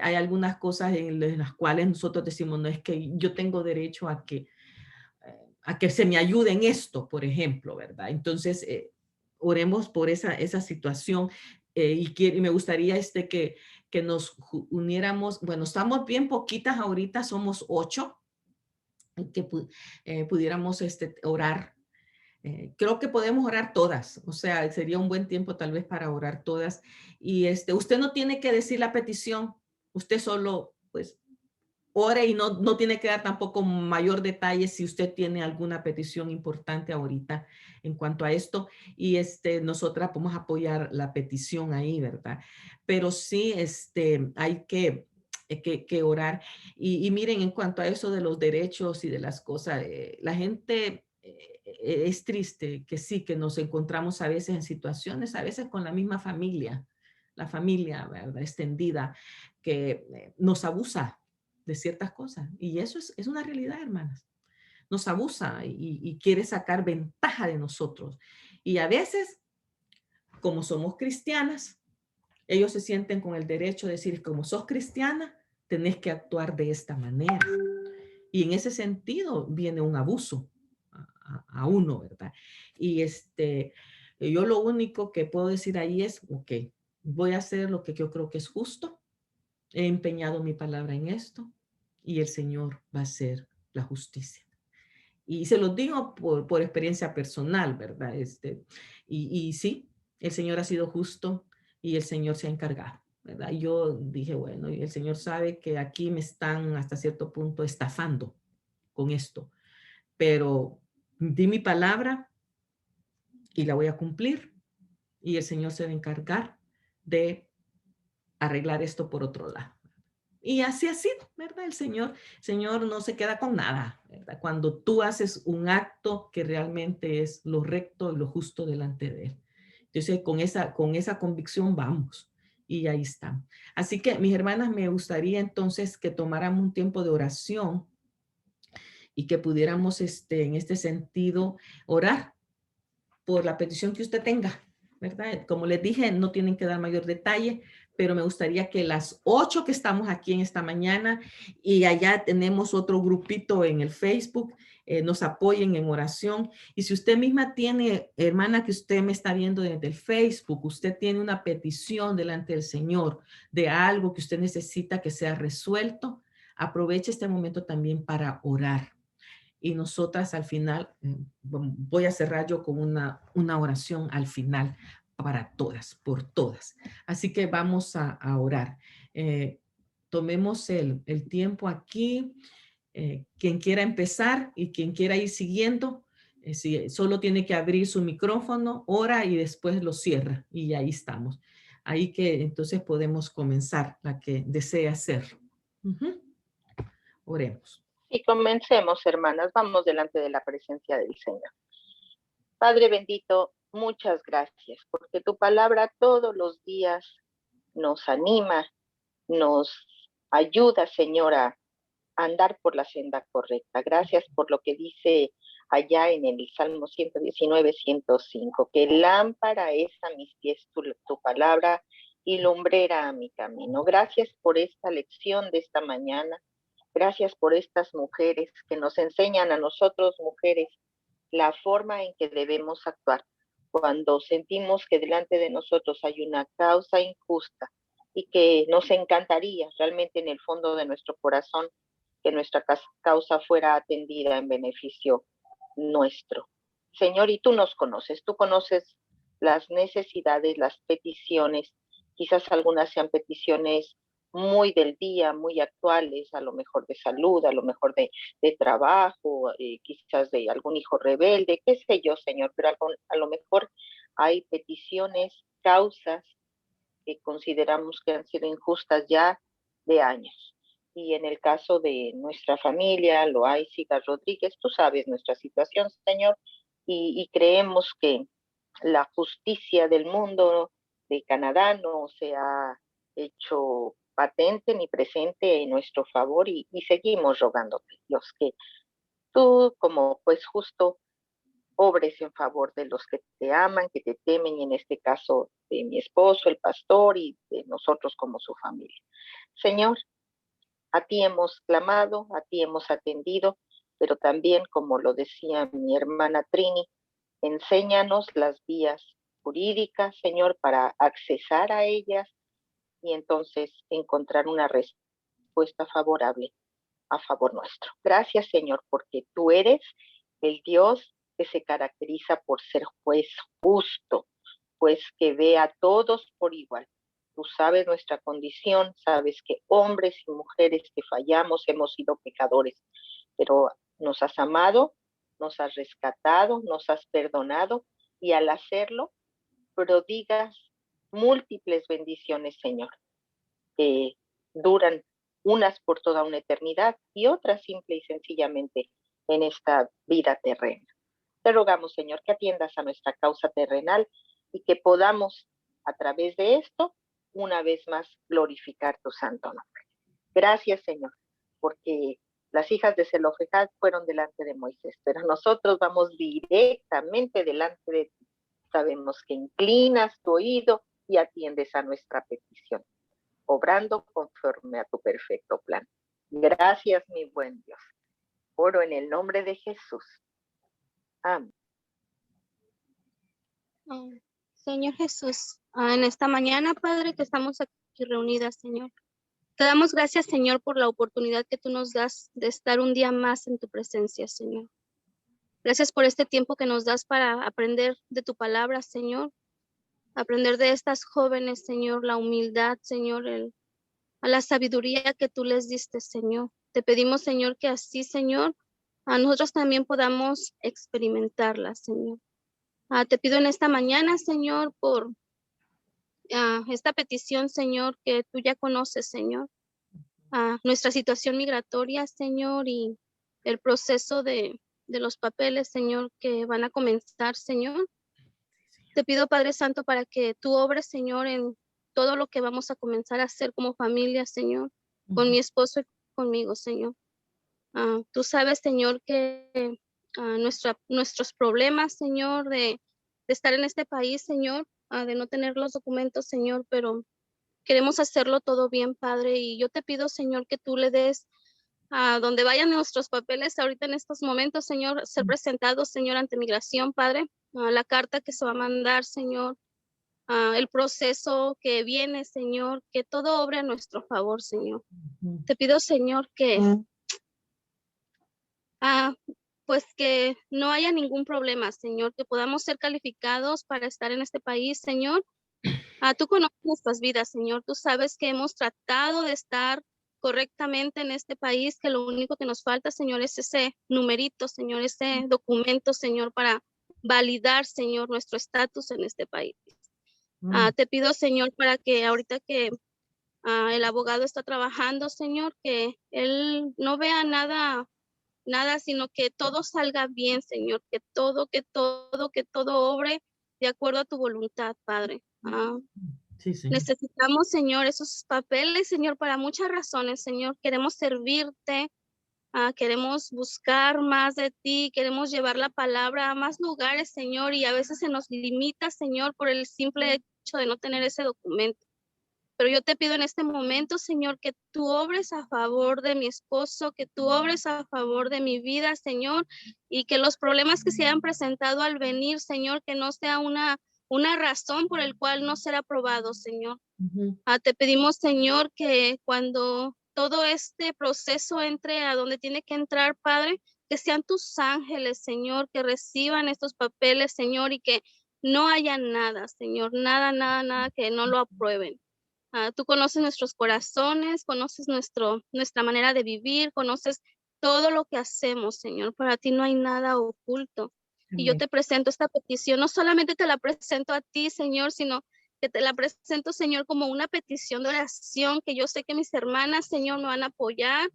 [SPEAKER 1] hay algunas cosas en las cuales nosotros decimos, no es que yo tengo derecho a que se me ayude en esto, por ejemplo, ¿verdad? Entonces, oremos por esa situación y me gustaría que nos uniéramos, bueno, estamos bien poquitas ahorita, somos 8, que pudiéramos orar. Creo que podemos orar todas, o sea, sería un buen tiempo tal vez para orar todas. Y usted no tiene que decir la petición, usted solo, pues, ore y no tiene que dar tampoco mayor detalle si usted tiene alguna petición importante ahorita en cuanto a esto. Y nosotras podemos apoyar la petición ahí, ¿verdad? Pero sí, hay que orar. Y miren, en cuanto a eso de los derechos y de las cosas, la gente es triste que sí, que nos encontramos a veces en situaciones, a veces con la misma familia, la familia, ¿verdad? Extendida, que nos abusa de ciertas cosas. Y eso es una realidad, hermanas. Nos abusa y quiere sacar ventaja de nosotros. Y a veces, como somos cristianas, ellos se sienten con el derecho de decir, como sos cristiana, tenés que actuar de esta manera. Y en ese sentido viene un abuso a uno, ¿verdad? Y yo lo único que puedo decir ahí es, ok, voy a hacer lo que yo creo que es justo, he empeñado mi palabra en esto y el Señor va a hacer la justicia. Y se los digo por experiencia personal, ¿verdad? Y sí, el Señor ha sido justo y el Señor se ha encargado. ¿verdad? Y yo dije, bueno, y el Señor sabe que aquí me están hasta cierto punto estafando con esto, pero di mi palabra y la voy a cumplir, y el Señor se va a encargar de arreglar esto por otro lado. Y así ha sido, ¿verdad? El Señor no se queda con nada, ¿verdad? Cuando tú haces un acto que realmente es lo recto y lo justo delante de Él. Entonces, con esa convicción vamos. Y ahí está. Así que, mis hermanas, me gustaría entonces que tomáramos un tiempo de oración y que pudiéramos, en este sentido, orar por la petición que usted tenga, ¿verdad? Como les dije, no tienen que dar mayor detalle, pero me gustaría que las 8 que estamos aquí en esta mañana y allá tenemos otro grupito en el Facebook, nos apoyen en oración. Y si usted misma tiene, hermana, que usted me está viendo desde el Facebook, usted tiene una petición delante del Señor de algo que usted necesita que sea resuelto, aproveche este momento también para orar. Y nosotras al final, voy a cerrar yo con una oración al final para todas, por todas. Así que vamos a orar. Tomemos el tiempo aquí. Quien quiera empezar y quien quiera ir siguiendo, si solo tiene que abrir su micrófono, ora y después lo cierra. Y ahí estamos. Ahí que entonces podemos comenzar, la que desea hacerlo. Oremos.
[SPEAKER 4] Y comencemos, hermanas, vamos delante de la presencia del Señor. Padre bendito, muchas gracias, porque tu palabra todos los días nos anima, nos ayuda, Señora, a andar por la senda correcta. Gracias por lo que dice allá en el Salmo 119, 105, que lámpara es a mis pies tu palabra y lumbrera a mi camino. Gracias por esta lección de esta mañana. Gracias por estas mujeres que nos enseñan a nosotros, mujeres, la forma en que debemos actuar cuando sentimos que delante de nosotros hay una causa injusta y que nos encantaría realmente en el fondo de nuestro corazón que nuestra causa fuera atendida en beneficio nuestro. Señor, y tú nos conoces, tú conoces las necesidades, las peticiones, quizás algunas sean peticiones muy del día, muy actuales, a lo mejor de salud, a lo mejor de trabajo, quizás de algún hijo rebelde, qué sé yo, Señor, pero a lo mejor hay peticiones, causas que consideramos que han sido injustas ya de años. Y en el caso de nuestra familia, Loaiziga Rodríguez, tú sabes nuestra situación, Señor, y creemos que la justicia del mundo de Canadá no se ha hecho patente ni presente en nuestro favor y seguimos rogándote, Dios, que tú como pues justo obres en favor de los que te aman, que te temen, y en este caso de mi esposo, el pastor, y de nosotros como su familia. Señor, a ti hemos clamado, a ti hemos atendido, pero también, como lo decía mi hermana Trini, enséñanos las vías jurídicas, Señor, para accesar a ellas y entonces encontrar una respuesta favorable a favor nuestro. Gracias, Señor, porque tú eres el Dios que se caracteriza por ser juez justo, pues que ve a todos por igual. Tú sabes nuestra condición, sabes que hombres y mujeres que fallamos hemos sido pecadores, pero nos has amado, nos has rescatado, nos has perdonado, y al hacerlo prodigas múltiples bendiciones, Señor, que duran unas por toda una eternidad y otras simple y sencillamente en esta vida terrena. Te rogamos, Señor, que atiendas a nuestra causa terrenal y que podamos, a través de esto, una vez más glorificar tu santo nombre. Gracias, Señor, porque las hijas de Zelofejad fueron delante de Moisés, pero nosotros vamos directamente delante de ti. Sabemos que inclinas tu oído y atiendes a nuestra petición, obrando conforme a tu perfecto plan. Gracias, mi buen Dios. Oro en el nombre de Jesús. Amén.
[SPEAKER 6] Señor Jesús, en esta mañana, Padre, que estamos aquí reunidas, Señor. Te damos gracias, Señor, por la oportunidad que tú nos das de estar un día más en tu presencia, Señor. Gracias por este tiempo que nos das para aprender de tu palabra, Señor. aprender de estas jóvenes, Señor, la humildad, Señor, a la sabiduría que tú les diste, Señor. Te pedimos, Señor, que así, Señor, a nosotros también podamos experimentarla, Señor. Te pido en esta mañana, Señor, por esta petición, Señor, que tú ya conoces, Señor. Nuestra situación migratoria, Señor, y el proceso de los papeles, Señor, que van a comenzar, Señor. Te pido, Padre Santo, para que tú obres, Señor, en todo lo que vamos a comenzar a hacer como familia, Señor, con mi esposo y conmigo, Señor. Tú sabes, Señor, que nuestros problemas, Señor, de estar en este país, Señor, de no tener los documentos, Señor, pero queremos hacerlo todo bien, Padre, y yo te pido, Señor, que tú le des a donde vayan nuestros papeles ahorita en estos momentos, Señor, ser presentados, Señor, ante migración, Padre, la carta que se va a mandar, Señor, el proceso que viene, Señor, que todo obre a nuestro favor, Señor. Te pido, Señor, que pues que no haya ningún problema, Señor, que podamos ser calificados para estar en este país, Señor. Tú conoces nuestras vidas, Señor. Tú sabes que hemos tratado de estar correctamente en este país, que lo único que nos falta, Señor, es ese numerito, Señor, ese documento, Señor, para validar, Señor, nuestro estatus en este país. Te pido, Señor, para que ahorita que el abogado está trabajando, Señor, que él no vea nada, sino que todo salga bien, Señor, que todo obre de acuerdo a tu voluntad, Padre.
[SPEAKER 1] Sí, sí.
[SPEAKER 6] Necesitamos, Señor, esos papeles, Señor, para muchas razones, Señor. Queremos servirte, queremos buscar más de ti, queremos llevar la palabra a más lugares, Señor, y a veces se nos limita, Señor, por el simple hecho de no tener ese documento. Pero yo te pido en este momento, Señor, que tú obres a favor de mi esposo, que tú obres a favor de mi vida, Señor, y que los problemas que se hayan presentado al venir, Señor, que no sea una razón por el cual no será aprobado, Señor. Te pedimos, Señor, que cuando todo este proceso entre a donde tiene que entrar, Padre, que sean tus ángeles, Señor, que reciban estos papeles, Señor, y que no haya nada, Señor, nada que no lo aprueben. Tú conoces nuestros corazones, conoces nuestra manera de vivir, conoces todo lo que hacemos, Señor. Para ti no hay nada oculto. Y yo te presento esta petición, no solamente te la presento a ti, Señor, sino que te la presento, Señor, como una petición de oración, que yo sé que mis hermanas, Señor, me van a apoyar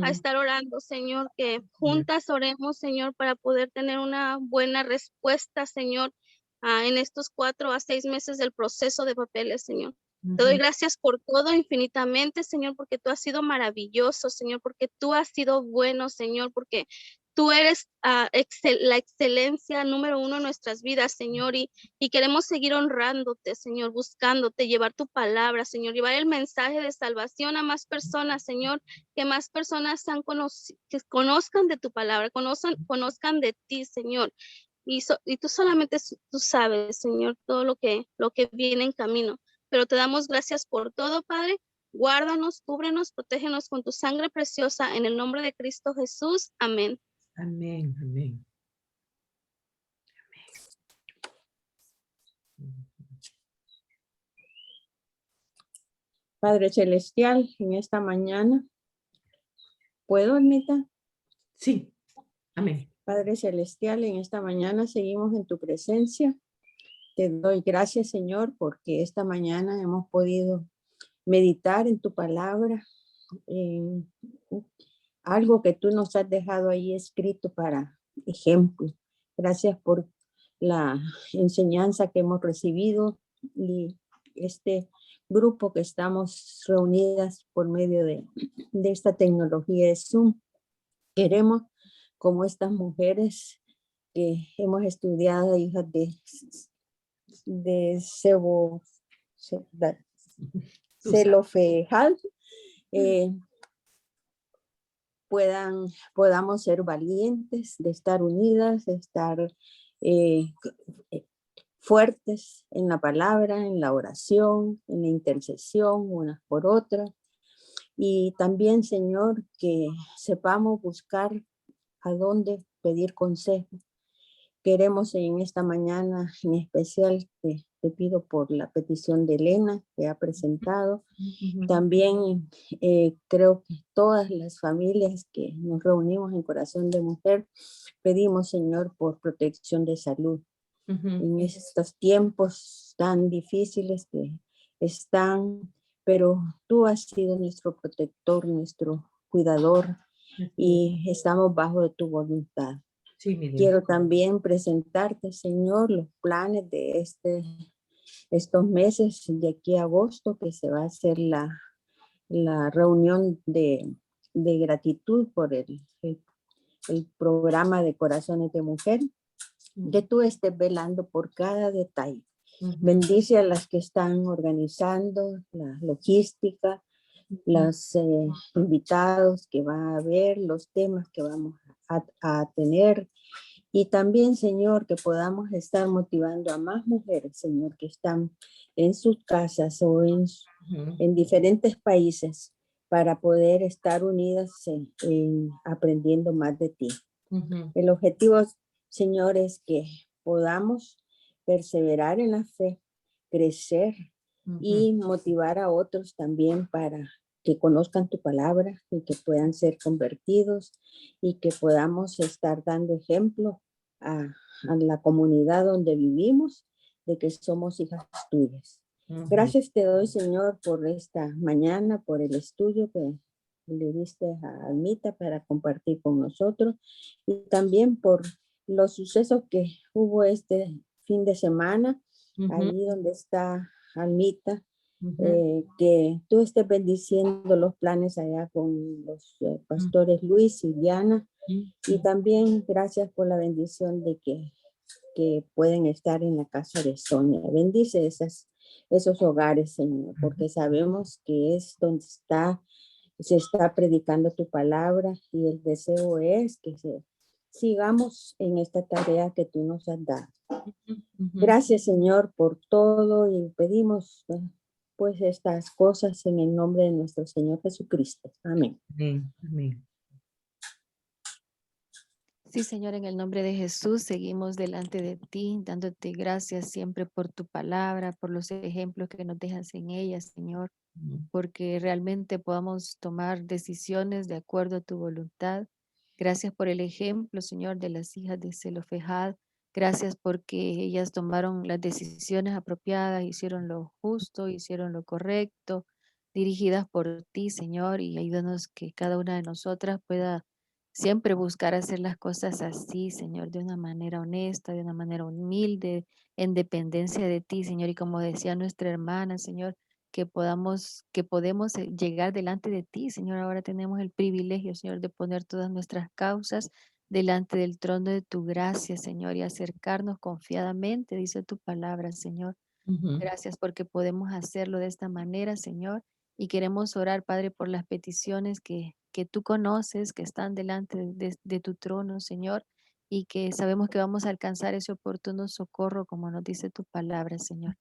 [SPEAKER 6] a estar orando, Señor, que juntas oremos, Señor, para poder tener una buena respuesta, Señor, en estos 4 a 6 meses del proceso de papeles, Señor. Te doy gracias por todo infinitamente, Señor, porque tú has sido maravilloso, Señor, porque tú has sido bueno, Señor, porque tú eres la excelencia número 1 en nuestras vidas, Señor, y queremos seguir honrándote, Señor, buscándote, llevar tu palabra, Señor, llevar el mensaje de salvación a más personas, Señor, que más personas que conozcan de tu palabra, conozcan de ti, Señor. Y tú solamente tú sabes, Señor, todo lo que viene en camino. Pero te damos gracias por todo, Padre. Guárdanos, cúbrenos, protégenos con tu sangre preciosa en el nombre de Cristo Jesús. Amén.
[SPEAKER 1] Amén, amén.
[SPEAKER 7] Padre Celestial, en esta mañana, ¿puedo, Ermita?
[SPEAKER 1] Sí, amén.
[SPEAKER 7] Padre Celestial, en esta mañana seguimos en tu presencia. Te doy gracias, Señor, porque esta mañana hemos podido meditar en tu palabra, en algo que tú nos has dejado ahí escrito para ejemplo. Gracias por la enseñanza que hemos recibido y este grupo que estamos reunidas por medio de esta tecnología de Zoom. Queremos, como estas mujeres que hemos estudiado, hijas de Zelofehad, podamos ser valientes, de estar unidas, de estar fuertes en la palabra, en la oración, en la intercesión, unas por otras. Y también, Señor, que sepamos buscar a dónde pedir consejo Queremos en esta mañana en especial, te pido por la petición de Elena que ha presentado. También creo que todas las familias que nos reunimos en Corazón de Mujer, pedimos, Señor, por protección de salud. En estos tiempos tan difíciles que están, pero tú has sido nuestro protector, nuestro cuidador, y estamos bajo de tu voluntad.
[SPEAKER 1] Sí, mi Dios.
[SPEAKER 7] Quiero también presentarte, Señor, los planes de estos meses, de aquí a agosto, que se va a hacer la reunión de gratitud por el programa de Corazones de Mujer, que tú estés velando por cada detalle. Bendice a las que están organizando la logística, los invitados que va a haber, los temas que vamos a tener. Y también, Señor, que podamos estar motivando a más mujeres, Señor, que están en sus casas o en diferentes países para poder estar unidas en aprendiendo más de ti. El objetivo, Señor, es que podamos perseverar en la fe, crecer y motivar a otros también para que conozcan tu palabra y que puedan ser convertidos y que podamos estar dando ejemplo a la comunidad donde vivimos de que somos hijas tuyas. Gracias te doy, Señor, por esta mañana, por el estudio que le diste a Almita para compartir con nosotros y también por los sucesos que hubo este fin de semana, allí donde está Almita. Que tú estés bendiciendo los planes allá con los pastores Luis y Diana, y también gracias por la bendición de que pueden estar en la casa de Sonia. Bendice esos hogares, Señor, porque sabemos que es donde se está predicando tu palabra, y el deseo es que sigamos en esta tarea que tú nos has dado. Gracias, Señor, por todo, y pedimos pues estas cosas en el nombre de nuestro Señor Jesucristo. Amén.
[SPEAKER 1] Amén.
[SPEAKER 5] Sí, Señor, en el nombre de Jesús seguimos delante de ti, dándote gracias siempre por tu palabra, por los ejemplos que nos dejas en ella, Señor, porque realmente podamos tomar decisiones de acuerdo a tu voluntad. Gracias por el ejemplo, Señor, de las hijas de Zelofejad. Gracias porque ellas tomaron las decisiones apropiadas, hicieron lo justo, hicieron lo correcto, dirigidas por ti, Señor, y ayúdanos que cada una de nosotras pueda siempre buscar hacer las cosas así, Señor, de una manera honesta, de una manera humilde, en dependencia de ti, Señor. Y como decía nuestra hermana, Señor, que podemos llegar delante de ti, Señor. Ahora tenemos el privilegio, Señor, de poner todas nuestras causas delante del trono de tu gracia, Señor, y acercarnos confiadamente, dice tu palabra, Señor. Gracias porque podemos hacerlo de esta manera, Señor. Y queremos orar, Padre, por las peticiones que tú conoces, que están delante de tu trono, Señor, y que sabemos que vamos a alcanzar ese oportuno socorro, como nos dice tu palabra, Señor.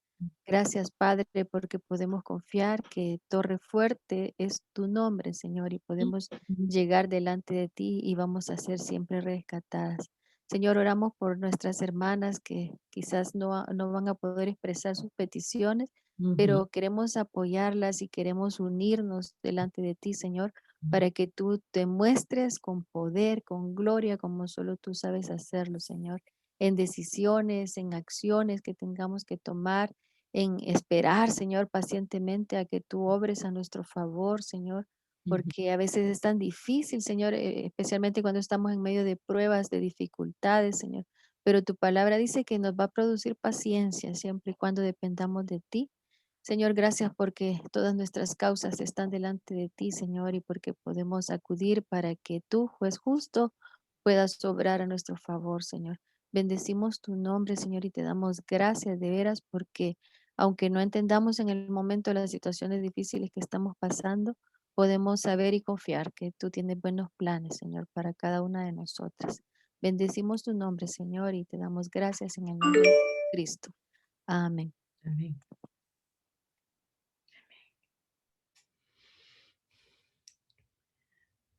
[SPEAKER 5] Gracias, Padre, porque podemos confiar que Torre Fuerte es tu nombre, Señor, y podemos llegar delante de ti y vamos a ser siempre rescatadas. Señor, oramos por nuestras hermanas que quizás no van a poder expresar sus peticiones, pero queremos apoyarlas y queremos unirnos delante de ti, Señor, para que tú te muestres con poder, con gloria, como solo tú sabes hacerlo, Señor, en decisiones, en acciones que tengamos que tomar, en esperar, Señor, pacientemente a que tú obres a nuestro favor, Señor, porque a veces es tan difícil, Señor, especialmente cuando estamos en medio de pruebas, de dificultades, Señor. Pero tu palabra dice que nos va a producir paciencia siempre y cuando dependamos de ti. Señor, gracias porque todas nuestras causas están delante de ti, Señor, y porque podemos acudir para que tú, juez justo, puedas obrar a nuestro favor, Señor. Bendecimos tu nombre, Señor, y te damos gracias de veras porque aunque no entendamos en el momento las situaciones difíciles que estamos pasando, podemos saber y confiar que tú tienes buenos planes, Señor, para cada una de nosotras. Bendecimos tu nombre, Señor, y te damos gracias en el nombre de Cristo. Amén.
[SPEAKER 1] Amén.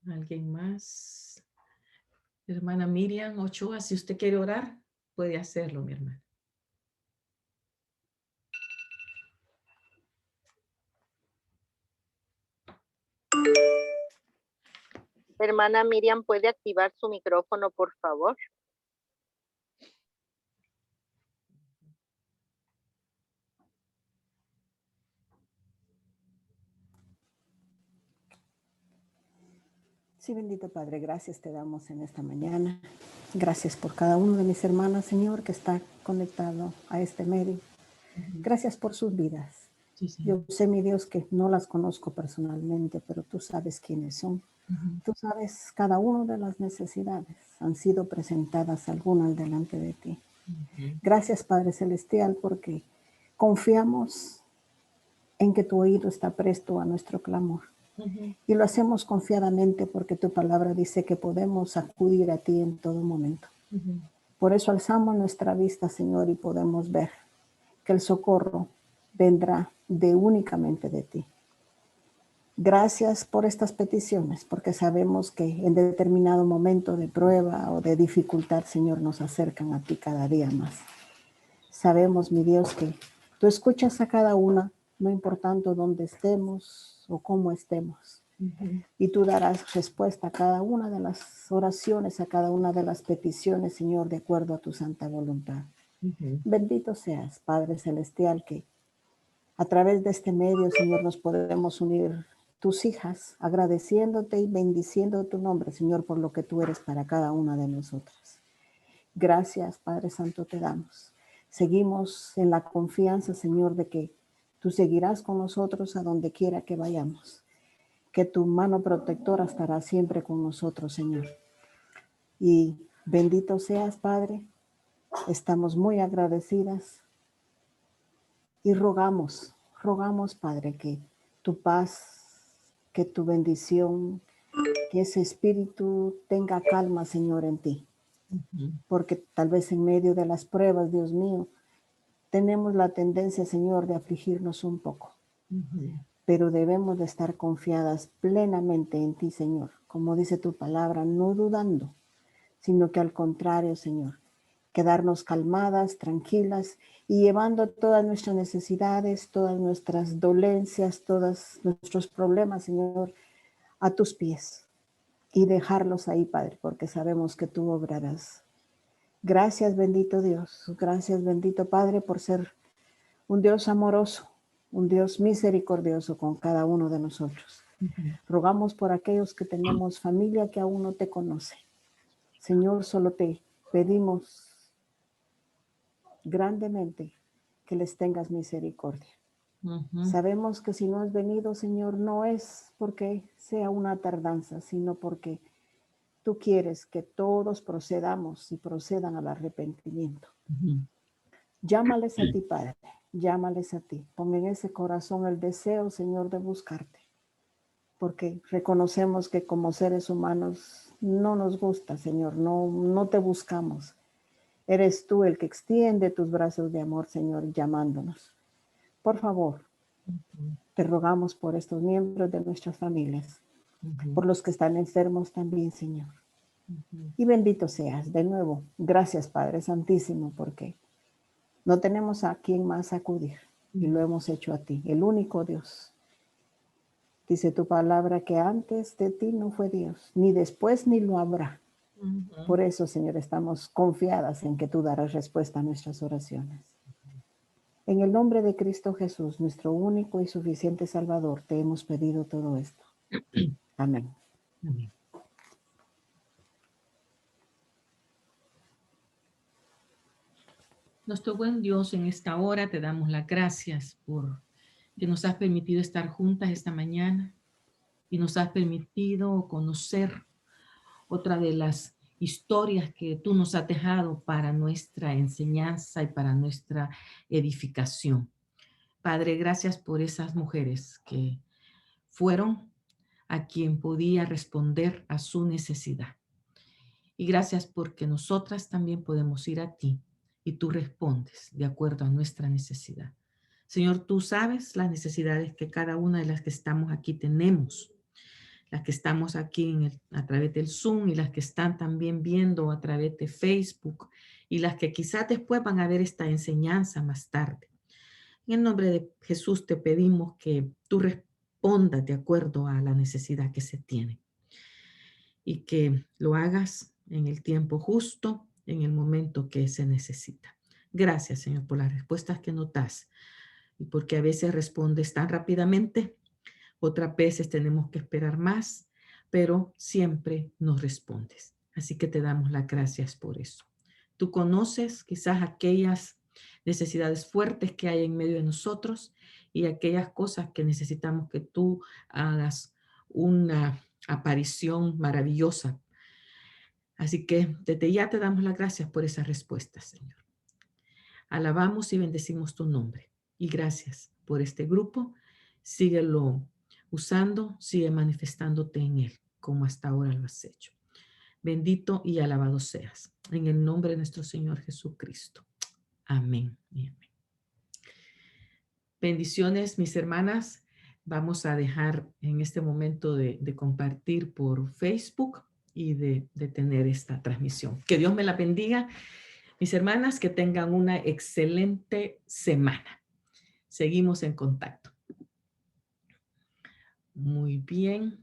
[SPEAKER 1] ¿Alguien más? Hermana Miriam Ochoa, si usted quiere orar. Puede hacerlo, mi hermana.
[SPEAKER 4] Hermana Miriam, ¿puede activar su micrófono, por favor?
[SPEAKER 7] Sí, bendito Padre, gracias te damos en esta mañana. Gracias por cada uno de mis hermanas, Señor, que está conectado a este medio. Gracias por sus vidas.
[SPEAKER 1] Sí, Señor.
[SPEAKER 7] Yo sé, mi Dios, que no las conozco personalmente, pero tú sabes quiénes son. Tú sabes cada una de las necesidades. Han sido presentadas algunas delante de ti. Gracias, Padre Celestial, porque confiamos en que tu oído está presto a nuestro clamor. Y lo hacemos confiadamente porque tu palabra dice que podemos acudir a ti en todo momento. Por eso alzamos nuestra vista, Señor, y podemos ver que el socorro vendrá únicamente de ti. Gracias por estas peticiones, porque sabemos que en determinado momento de prueba o de dificultad, Señor, nos acercan a ti cada día más. Sabemos, mi Dios, que tú escuchas a cada una, no importando dónde estemos o cómo estemos. Y tú darás respuesta a cada una de las oraciones, a cada una de las peticiones, Señor, de acuerdo a tu santa voluntad. Bendito seas, Padre Celestial, que a través de este medio, Señor, nos podemos unir tus hijas, agradeciéndote y bendiciendo tu nombre, Señor, por lo que tú eres para cada una de nosotras. Gracias, Padre Santo, te damos. Seguimos en la confianza, Señor, de que tú seguirás con nosotros a donde quiera que vayamos. Que tu mano protectora estará siempre con nosotros, Señor. Y bendito seas, Padre. Estamos muy agradecidas y rogamos, Padre, que tu paz, que tu bendición, que ese espíritu tenga calma, Señor, en ti. Porque tal vez en medio de las pruebas, Dios mío, tenemos la tendencia, Señor, de afligirnos un poco. Pero debemos de estar confiadas plenamente en ti, Señor. Como dice tu palabra, no dudando, sino que al contrario, Señor, quedarnos calmadas, tranquilas y llevando todas nuestras necesidades, todas nuestras dolencias, todos nuestros problemas, Señor, a tus pies y dejarlos ahí, Padre, porque sabemos que tú obrarás. Gracias, bendito Dios. Gracias, bendito Padre, por ser un Dios amoroso, un Dios misericordioso con cada uno de nosotros. Rogamos por aquellos que tenemos familia que aún no te conoce. Señor, solo te pedimos grandemente que les tengas misericordia. Sabemos que si no has venido, Señor, no es porque sea una tardanza, sino porque tú quieres que todos procedamos y procedan al arrepentimiento. Llámales a ti, Padre. Llámales a ti. Pon en ese corazón el deseo, Señor, de buscarte. Porque reconocemos que como seres humanos no nos gusta, Señor, no te buscamos. Eres tú el que extiende tus brazos de amor, Señor, llamándonos. Por favor, te rogamos por estos miembros de nuestras familias, por los que están enfermos también, Señor. Y bendito seas de nuevo. Gracias, Padre Santísimo, porque no tenemos a quién más acudir y lo hemos hecho a ti, el único Dios. Dice tu palabra que antes de ti no fue Dios, ni después ni lo habrá. Por eso, Señor, estamos confiadas en que tú darás respuesta a nuestras oraciones. En el nombre de Cristo Jesús, nuestro único y suficiente Salvador, te hemos pedido todo esto. Amén.
[SPEAKER 1] Amén. Nuestro buen Dios, en esta hora te damos las gracias por que nos has permitido estar juntas esta mañana y nos has permitido conocer otra de las historias que tú nos has dejado para nuestra enseñanza y para nuestra edificación. Padre, gracias por esas mujeres que fueron a quien podía responder a su necesidad. Y gracias porque nosotras también podemos ir a ti y tú respondes de acuerdo a nuestra necesidad. Señor, tú sabes las necesidades que cada una de las que estamos aquí tenemos, las que estamos aquí a través del Zoom y las que están también viendo a través de Facebook y las que quizás después van a ver esta enseñanza más tarde. En el nombre de Jesús te pedimos que tú respondas de acuerdo a la necesidad que se tiene y que lo hagas en el tiempo justo, en el momento que se necesita. Gracias, Señor, por las respuestas que nos das y porque a veces respondes tan rápidamente, otras veces tenemos que esperar más, pero siempre nos respondes. Así que te damos las gracias por eso. Tú conoces quizás aquellas necesidades fuertes que hay en medio de nosotros y aquellas cosas que necesitamos que tú hagas una aparición maravillosa. Así que desde ya te damos las gracias por esas respuestas, Señor. Alabamos y bendecimos tu nombre. Y gracias por este grupo. Síguelo usando, sigue manifestándote en él, como hasta ahora lo has hecho. Bendito y alabado seas. En el nombre de nuestro Señor Jesucristo. Amén y amén. Bendiciones, mis hermanas. Vamos a dejar en este momento de compartir por Facebook y de tener esta transmisión. Que Dios me la bendiga. Mis hermanas, que tengan una excelente semana. Seguimos en contacto. Muy bien.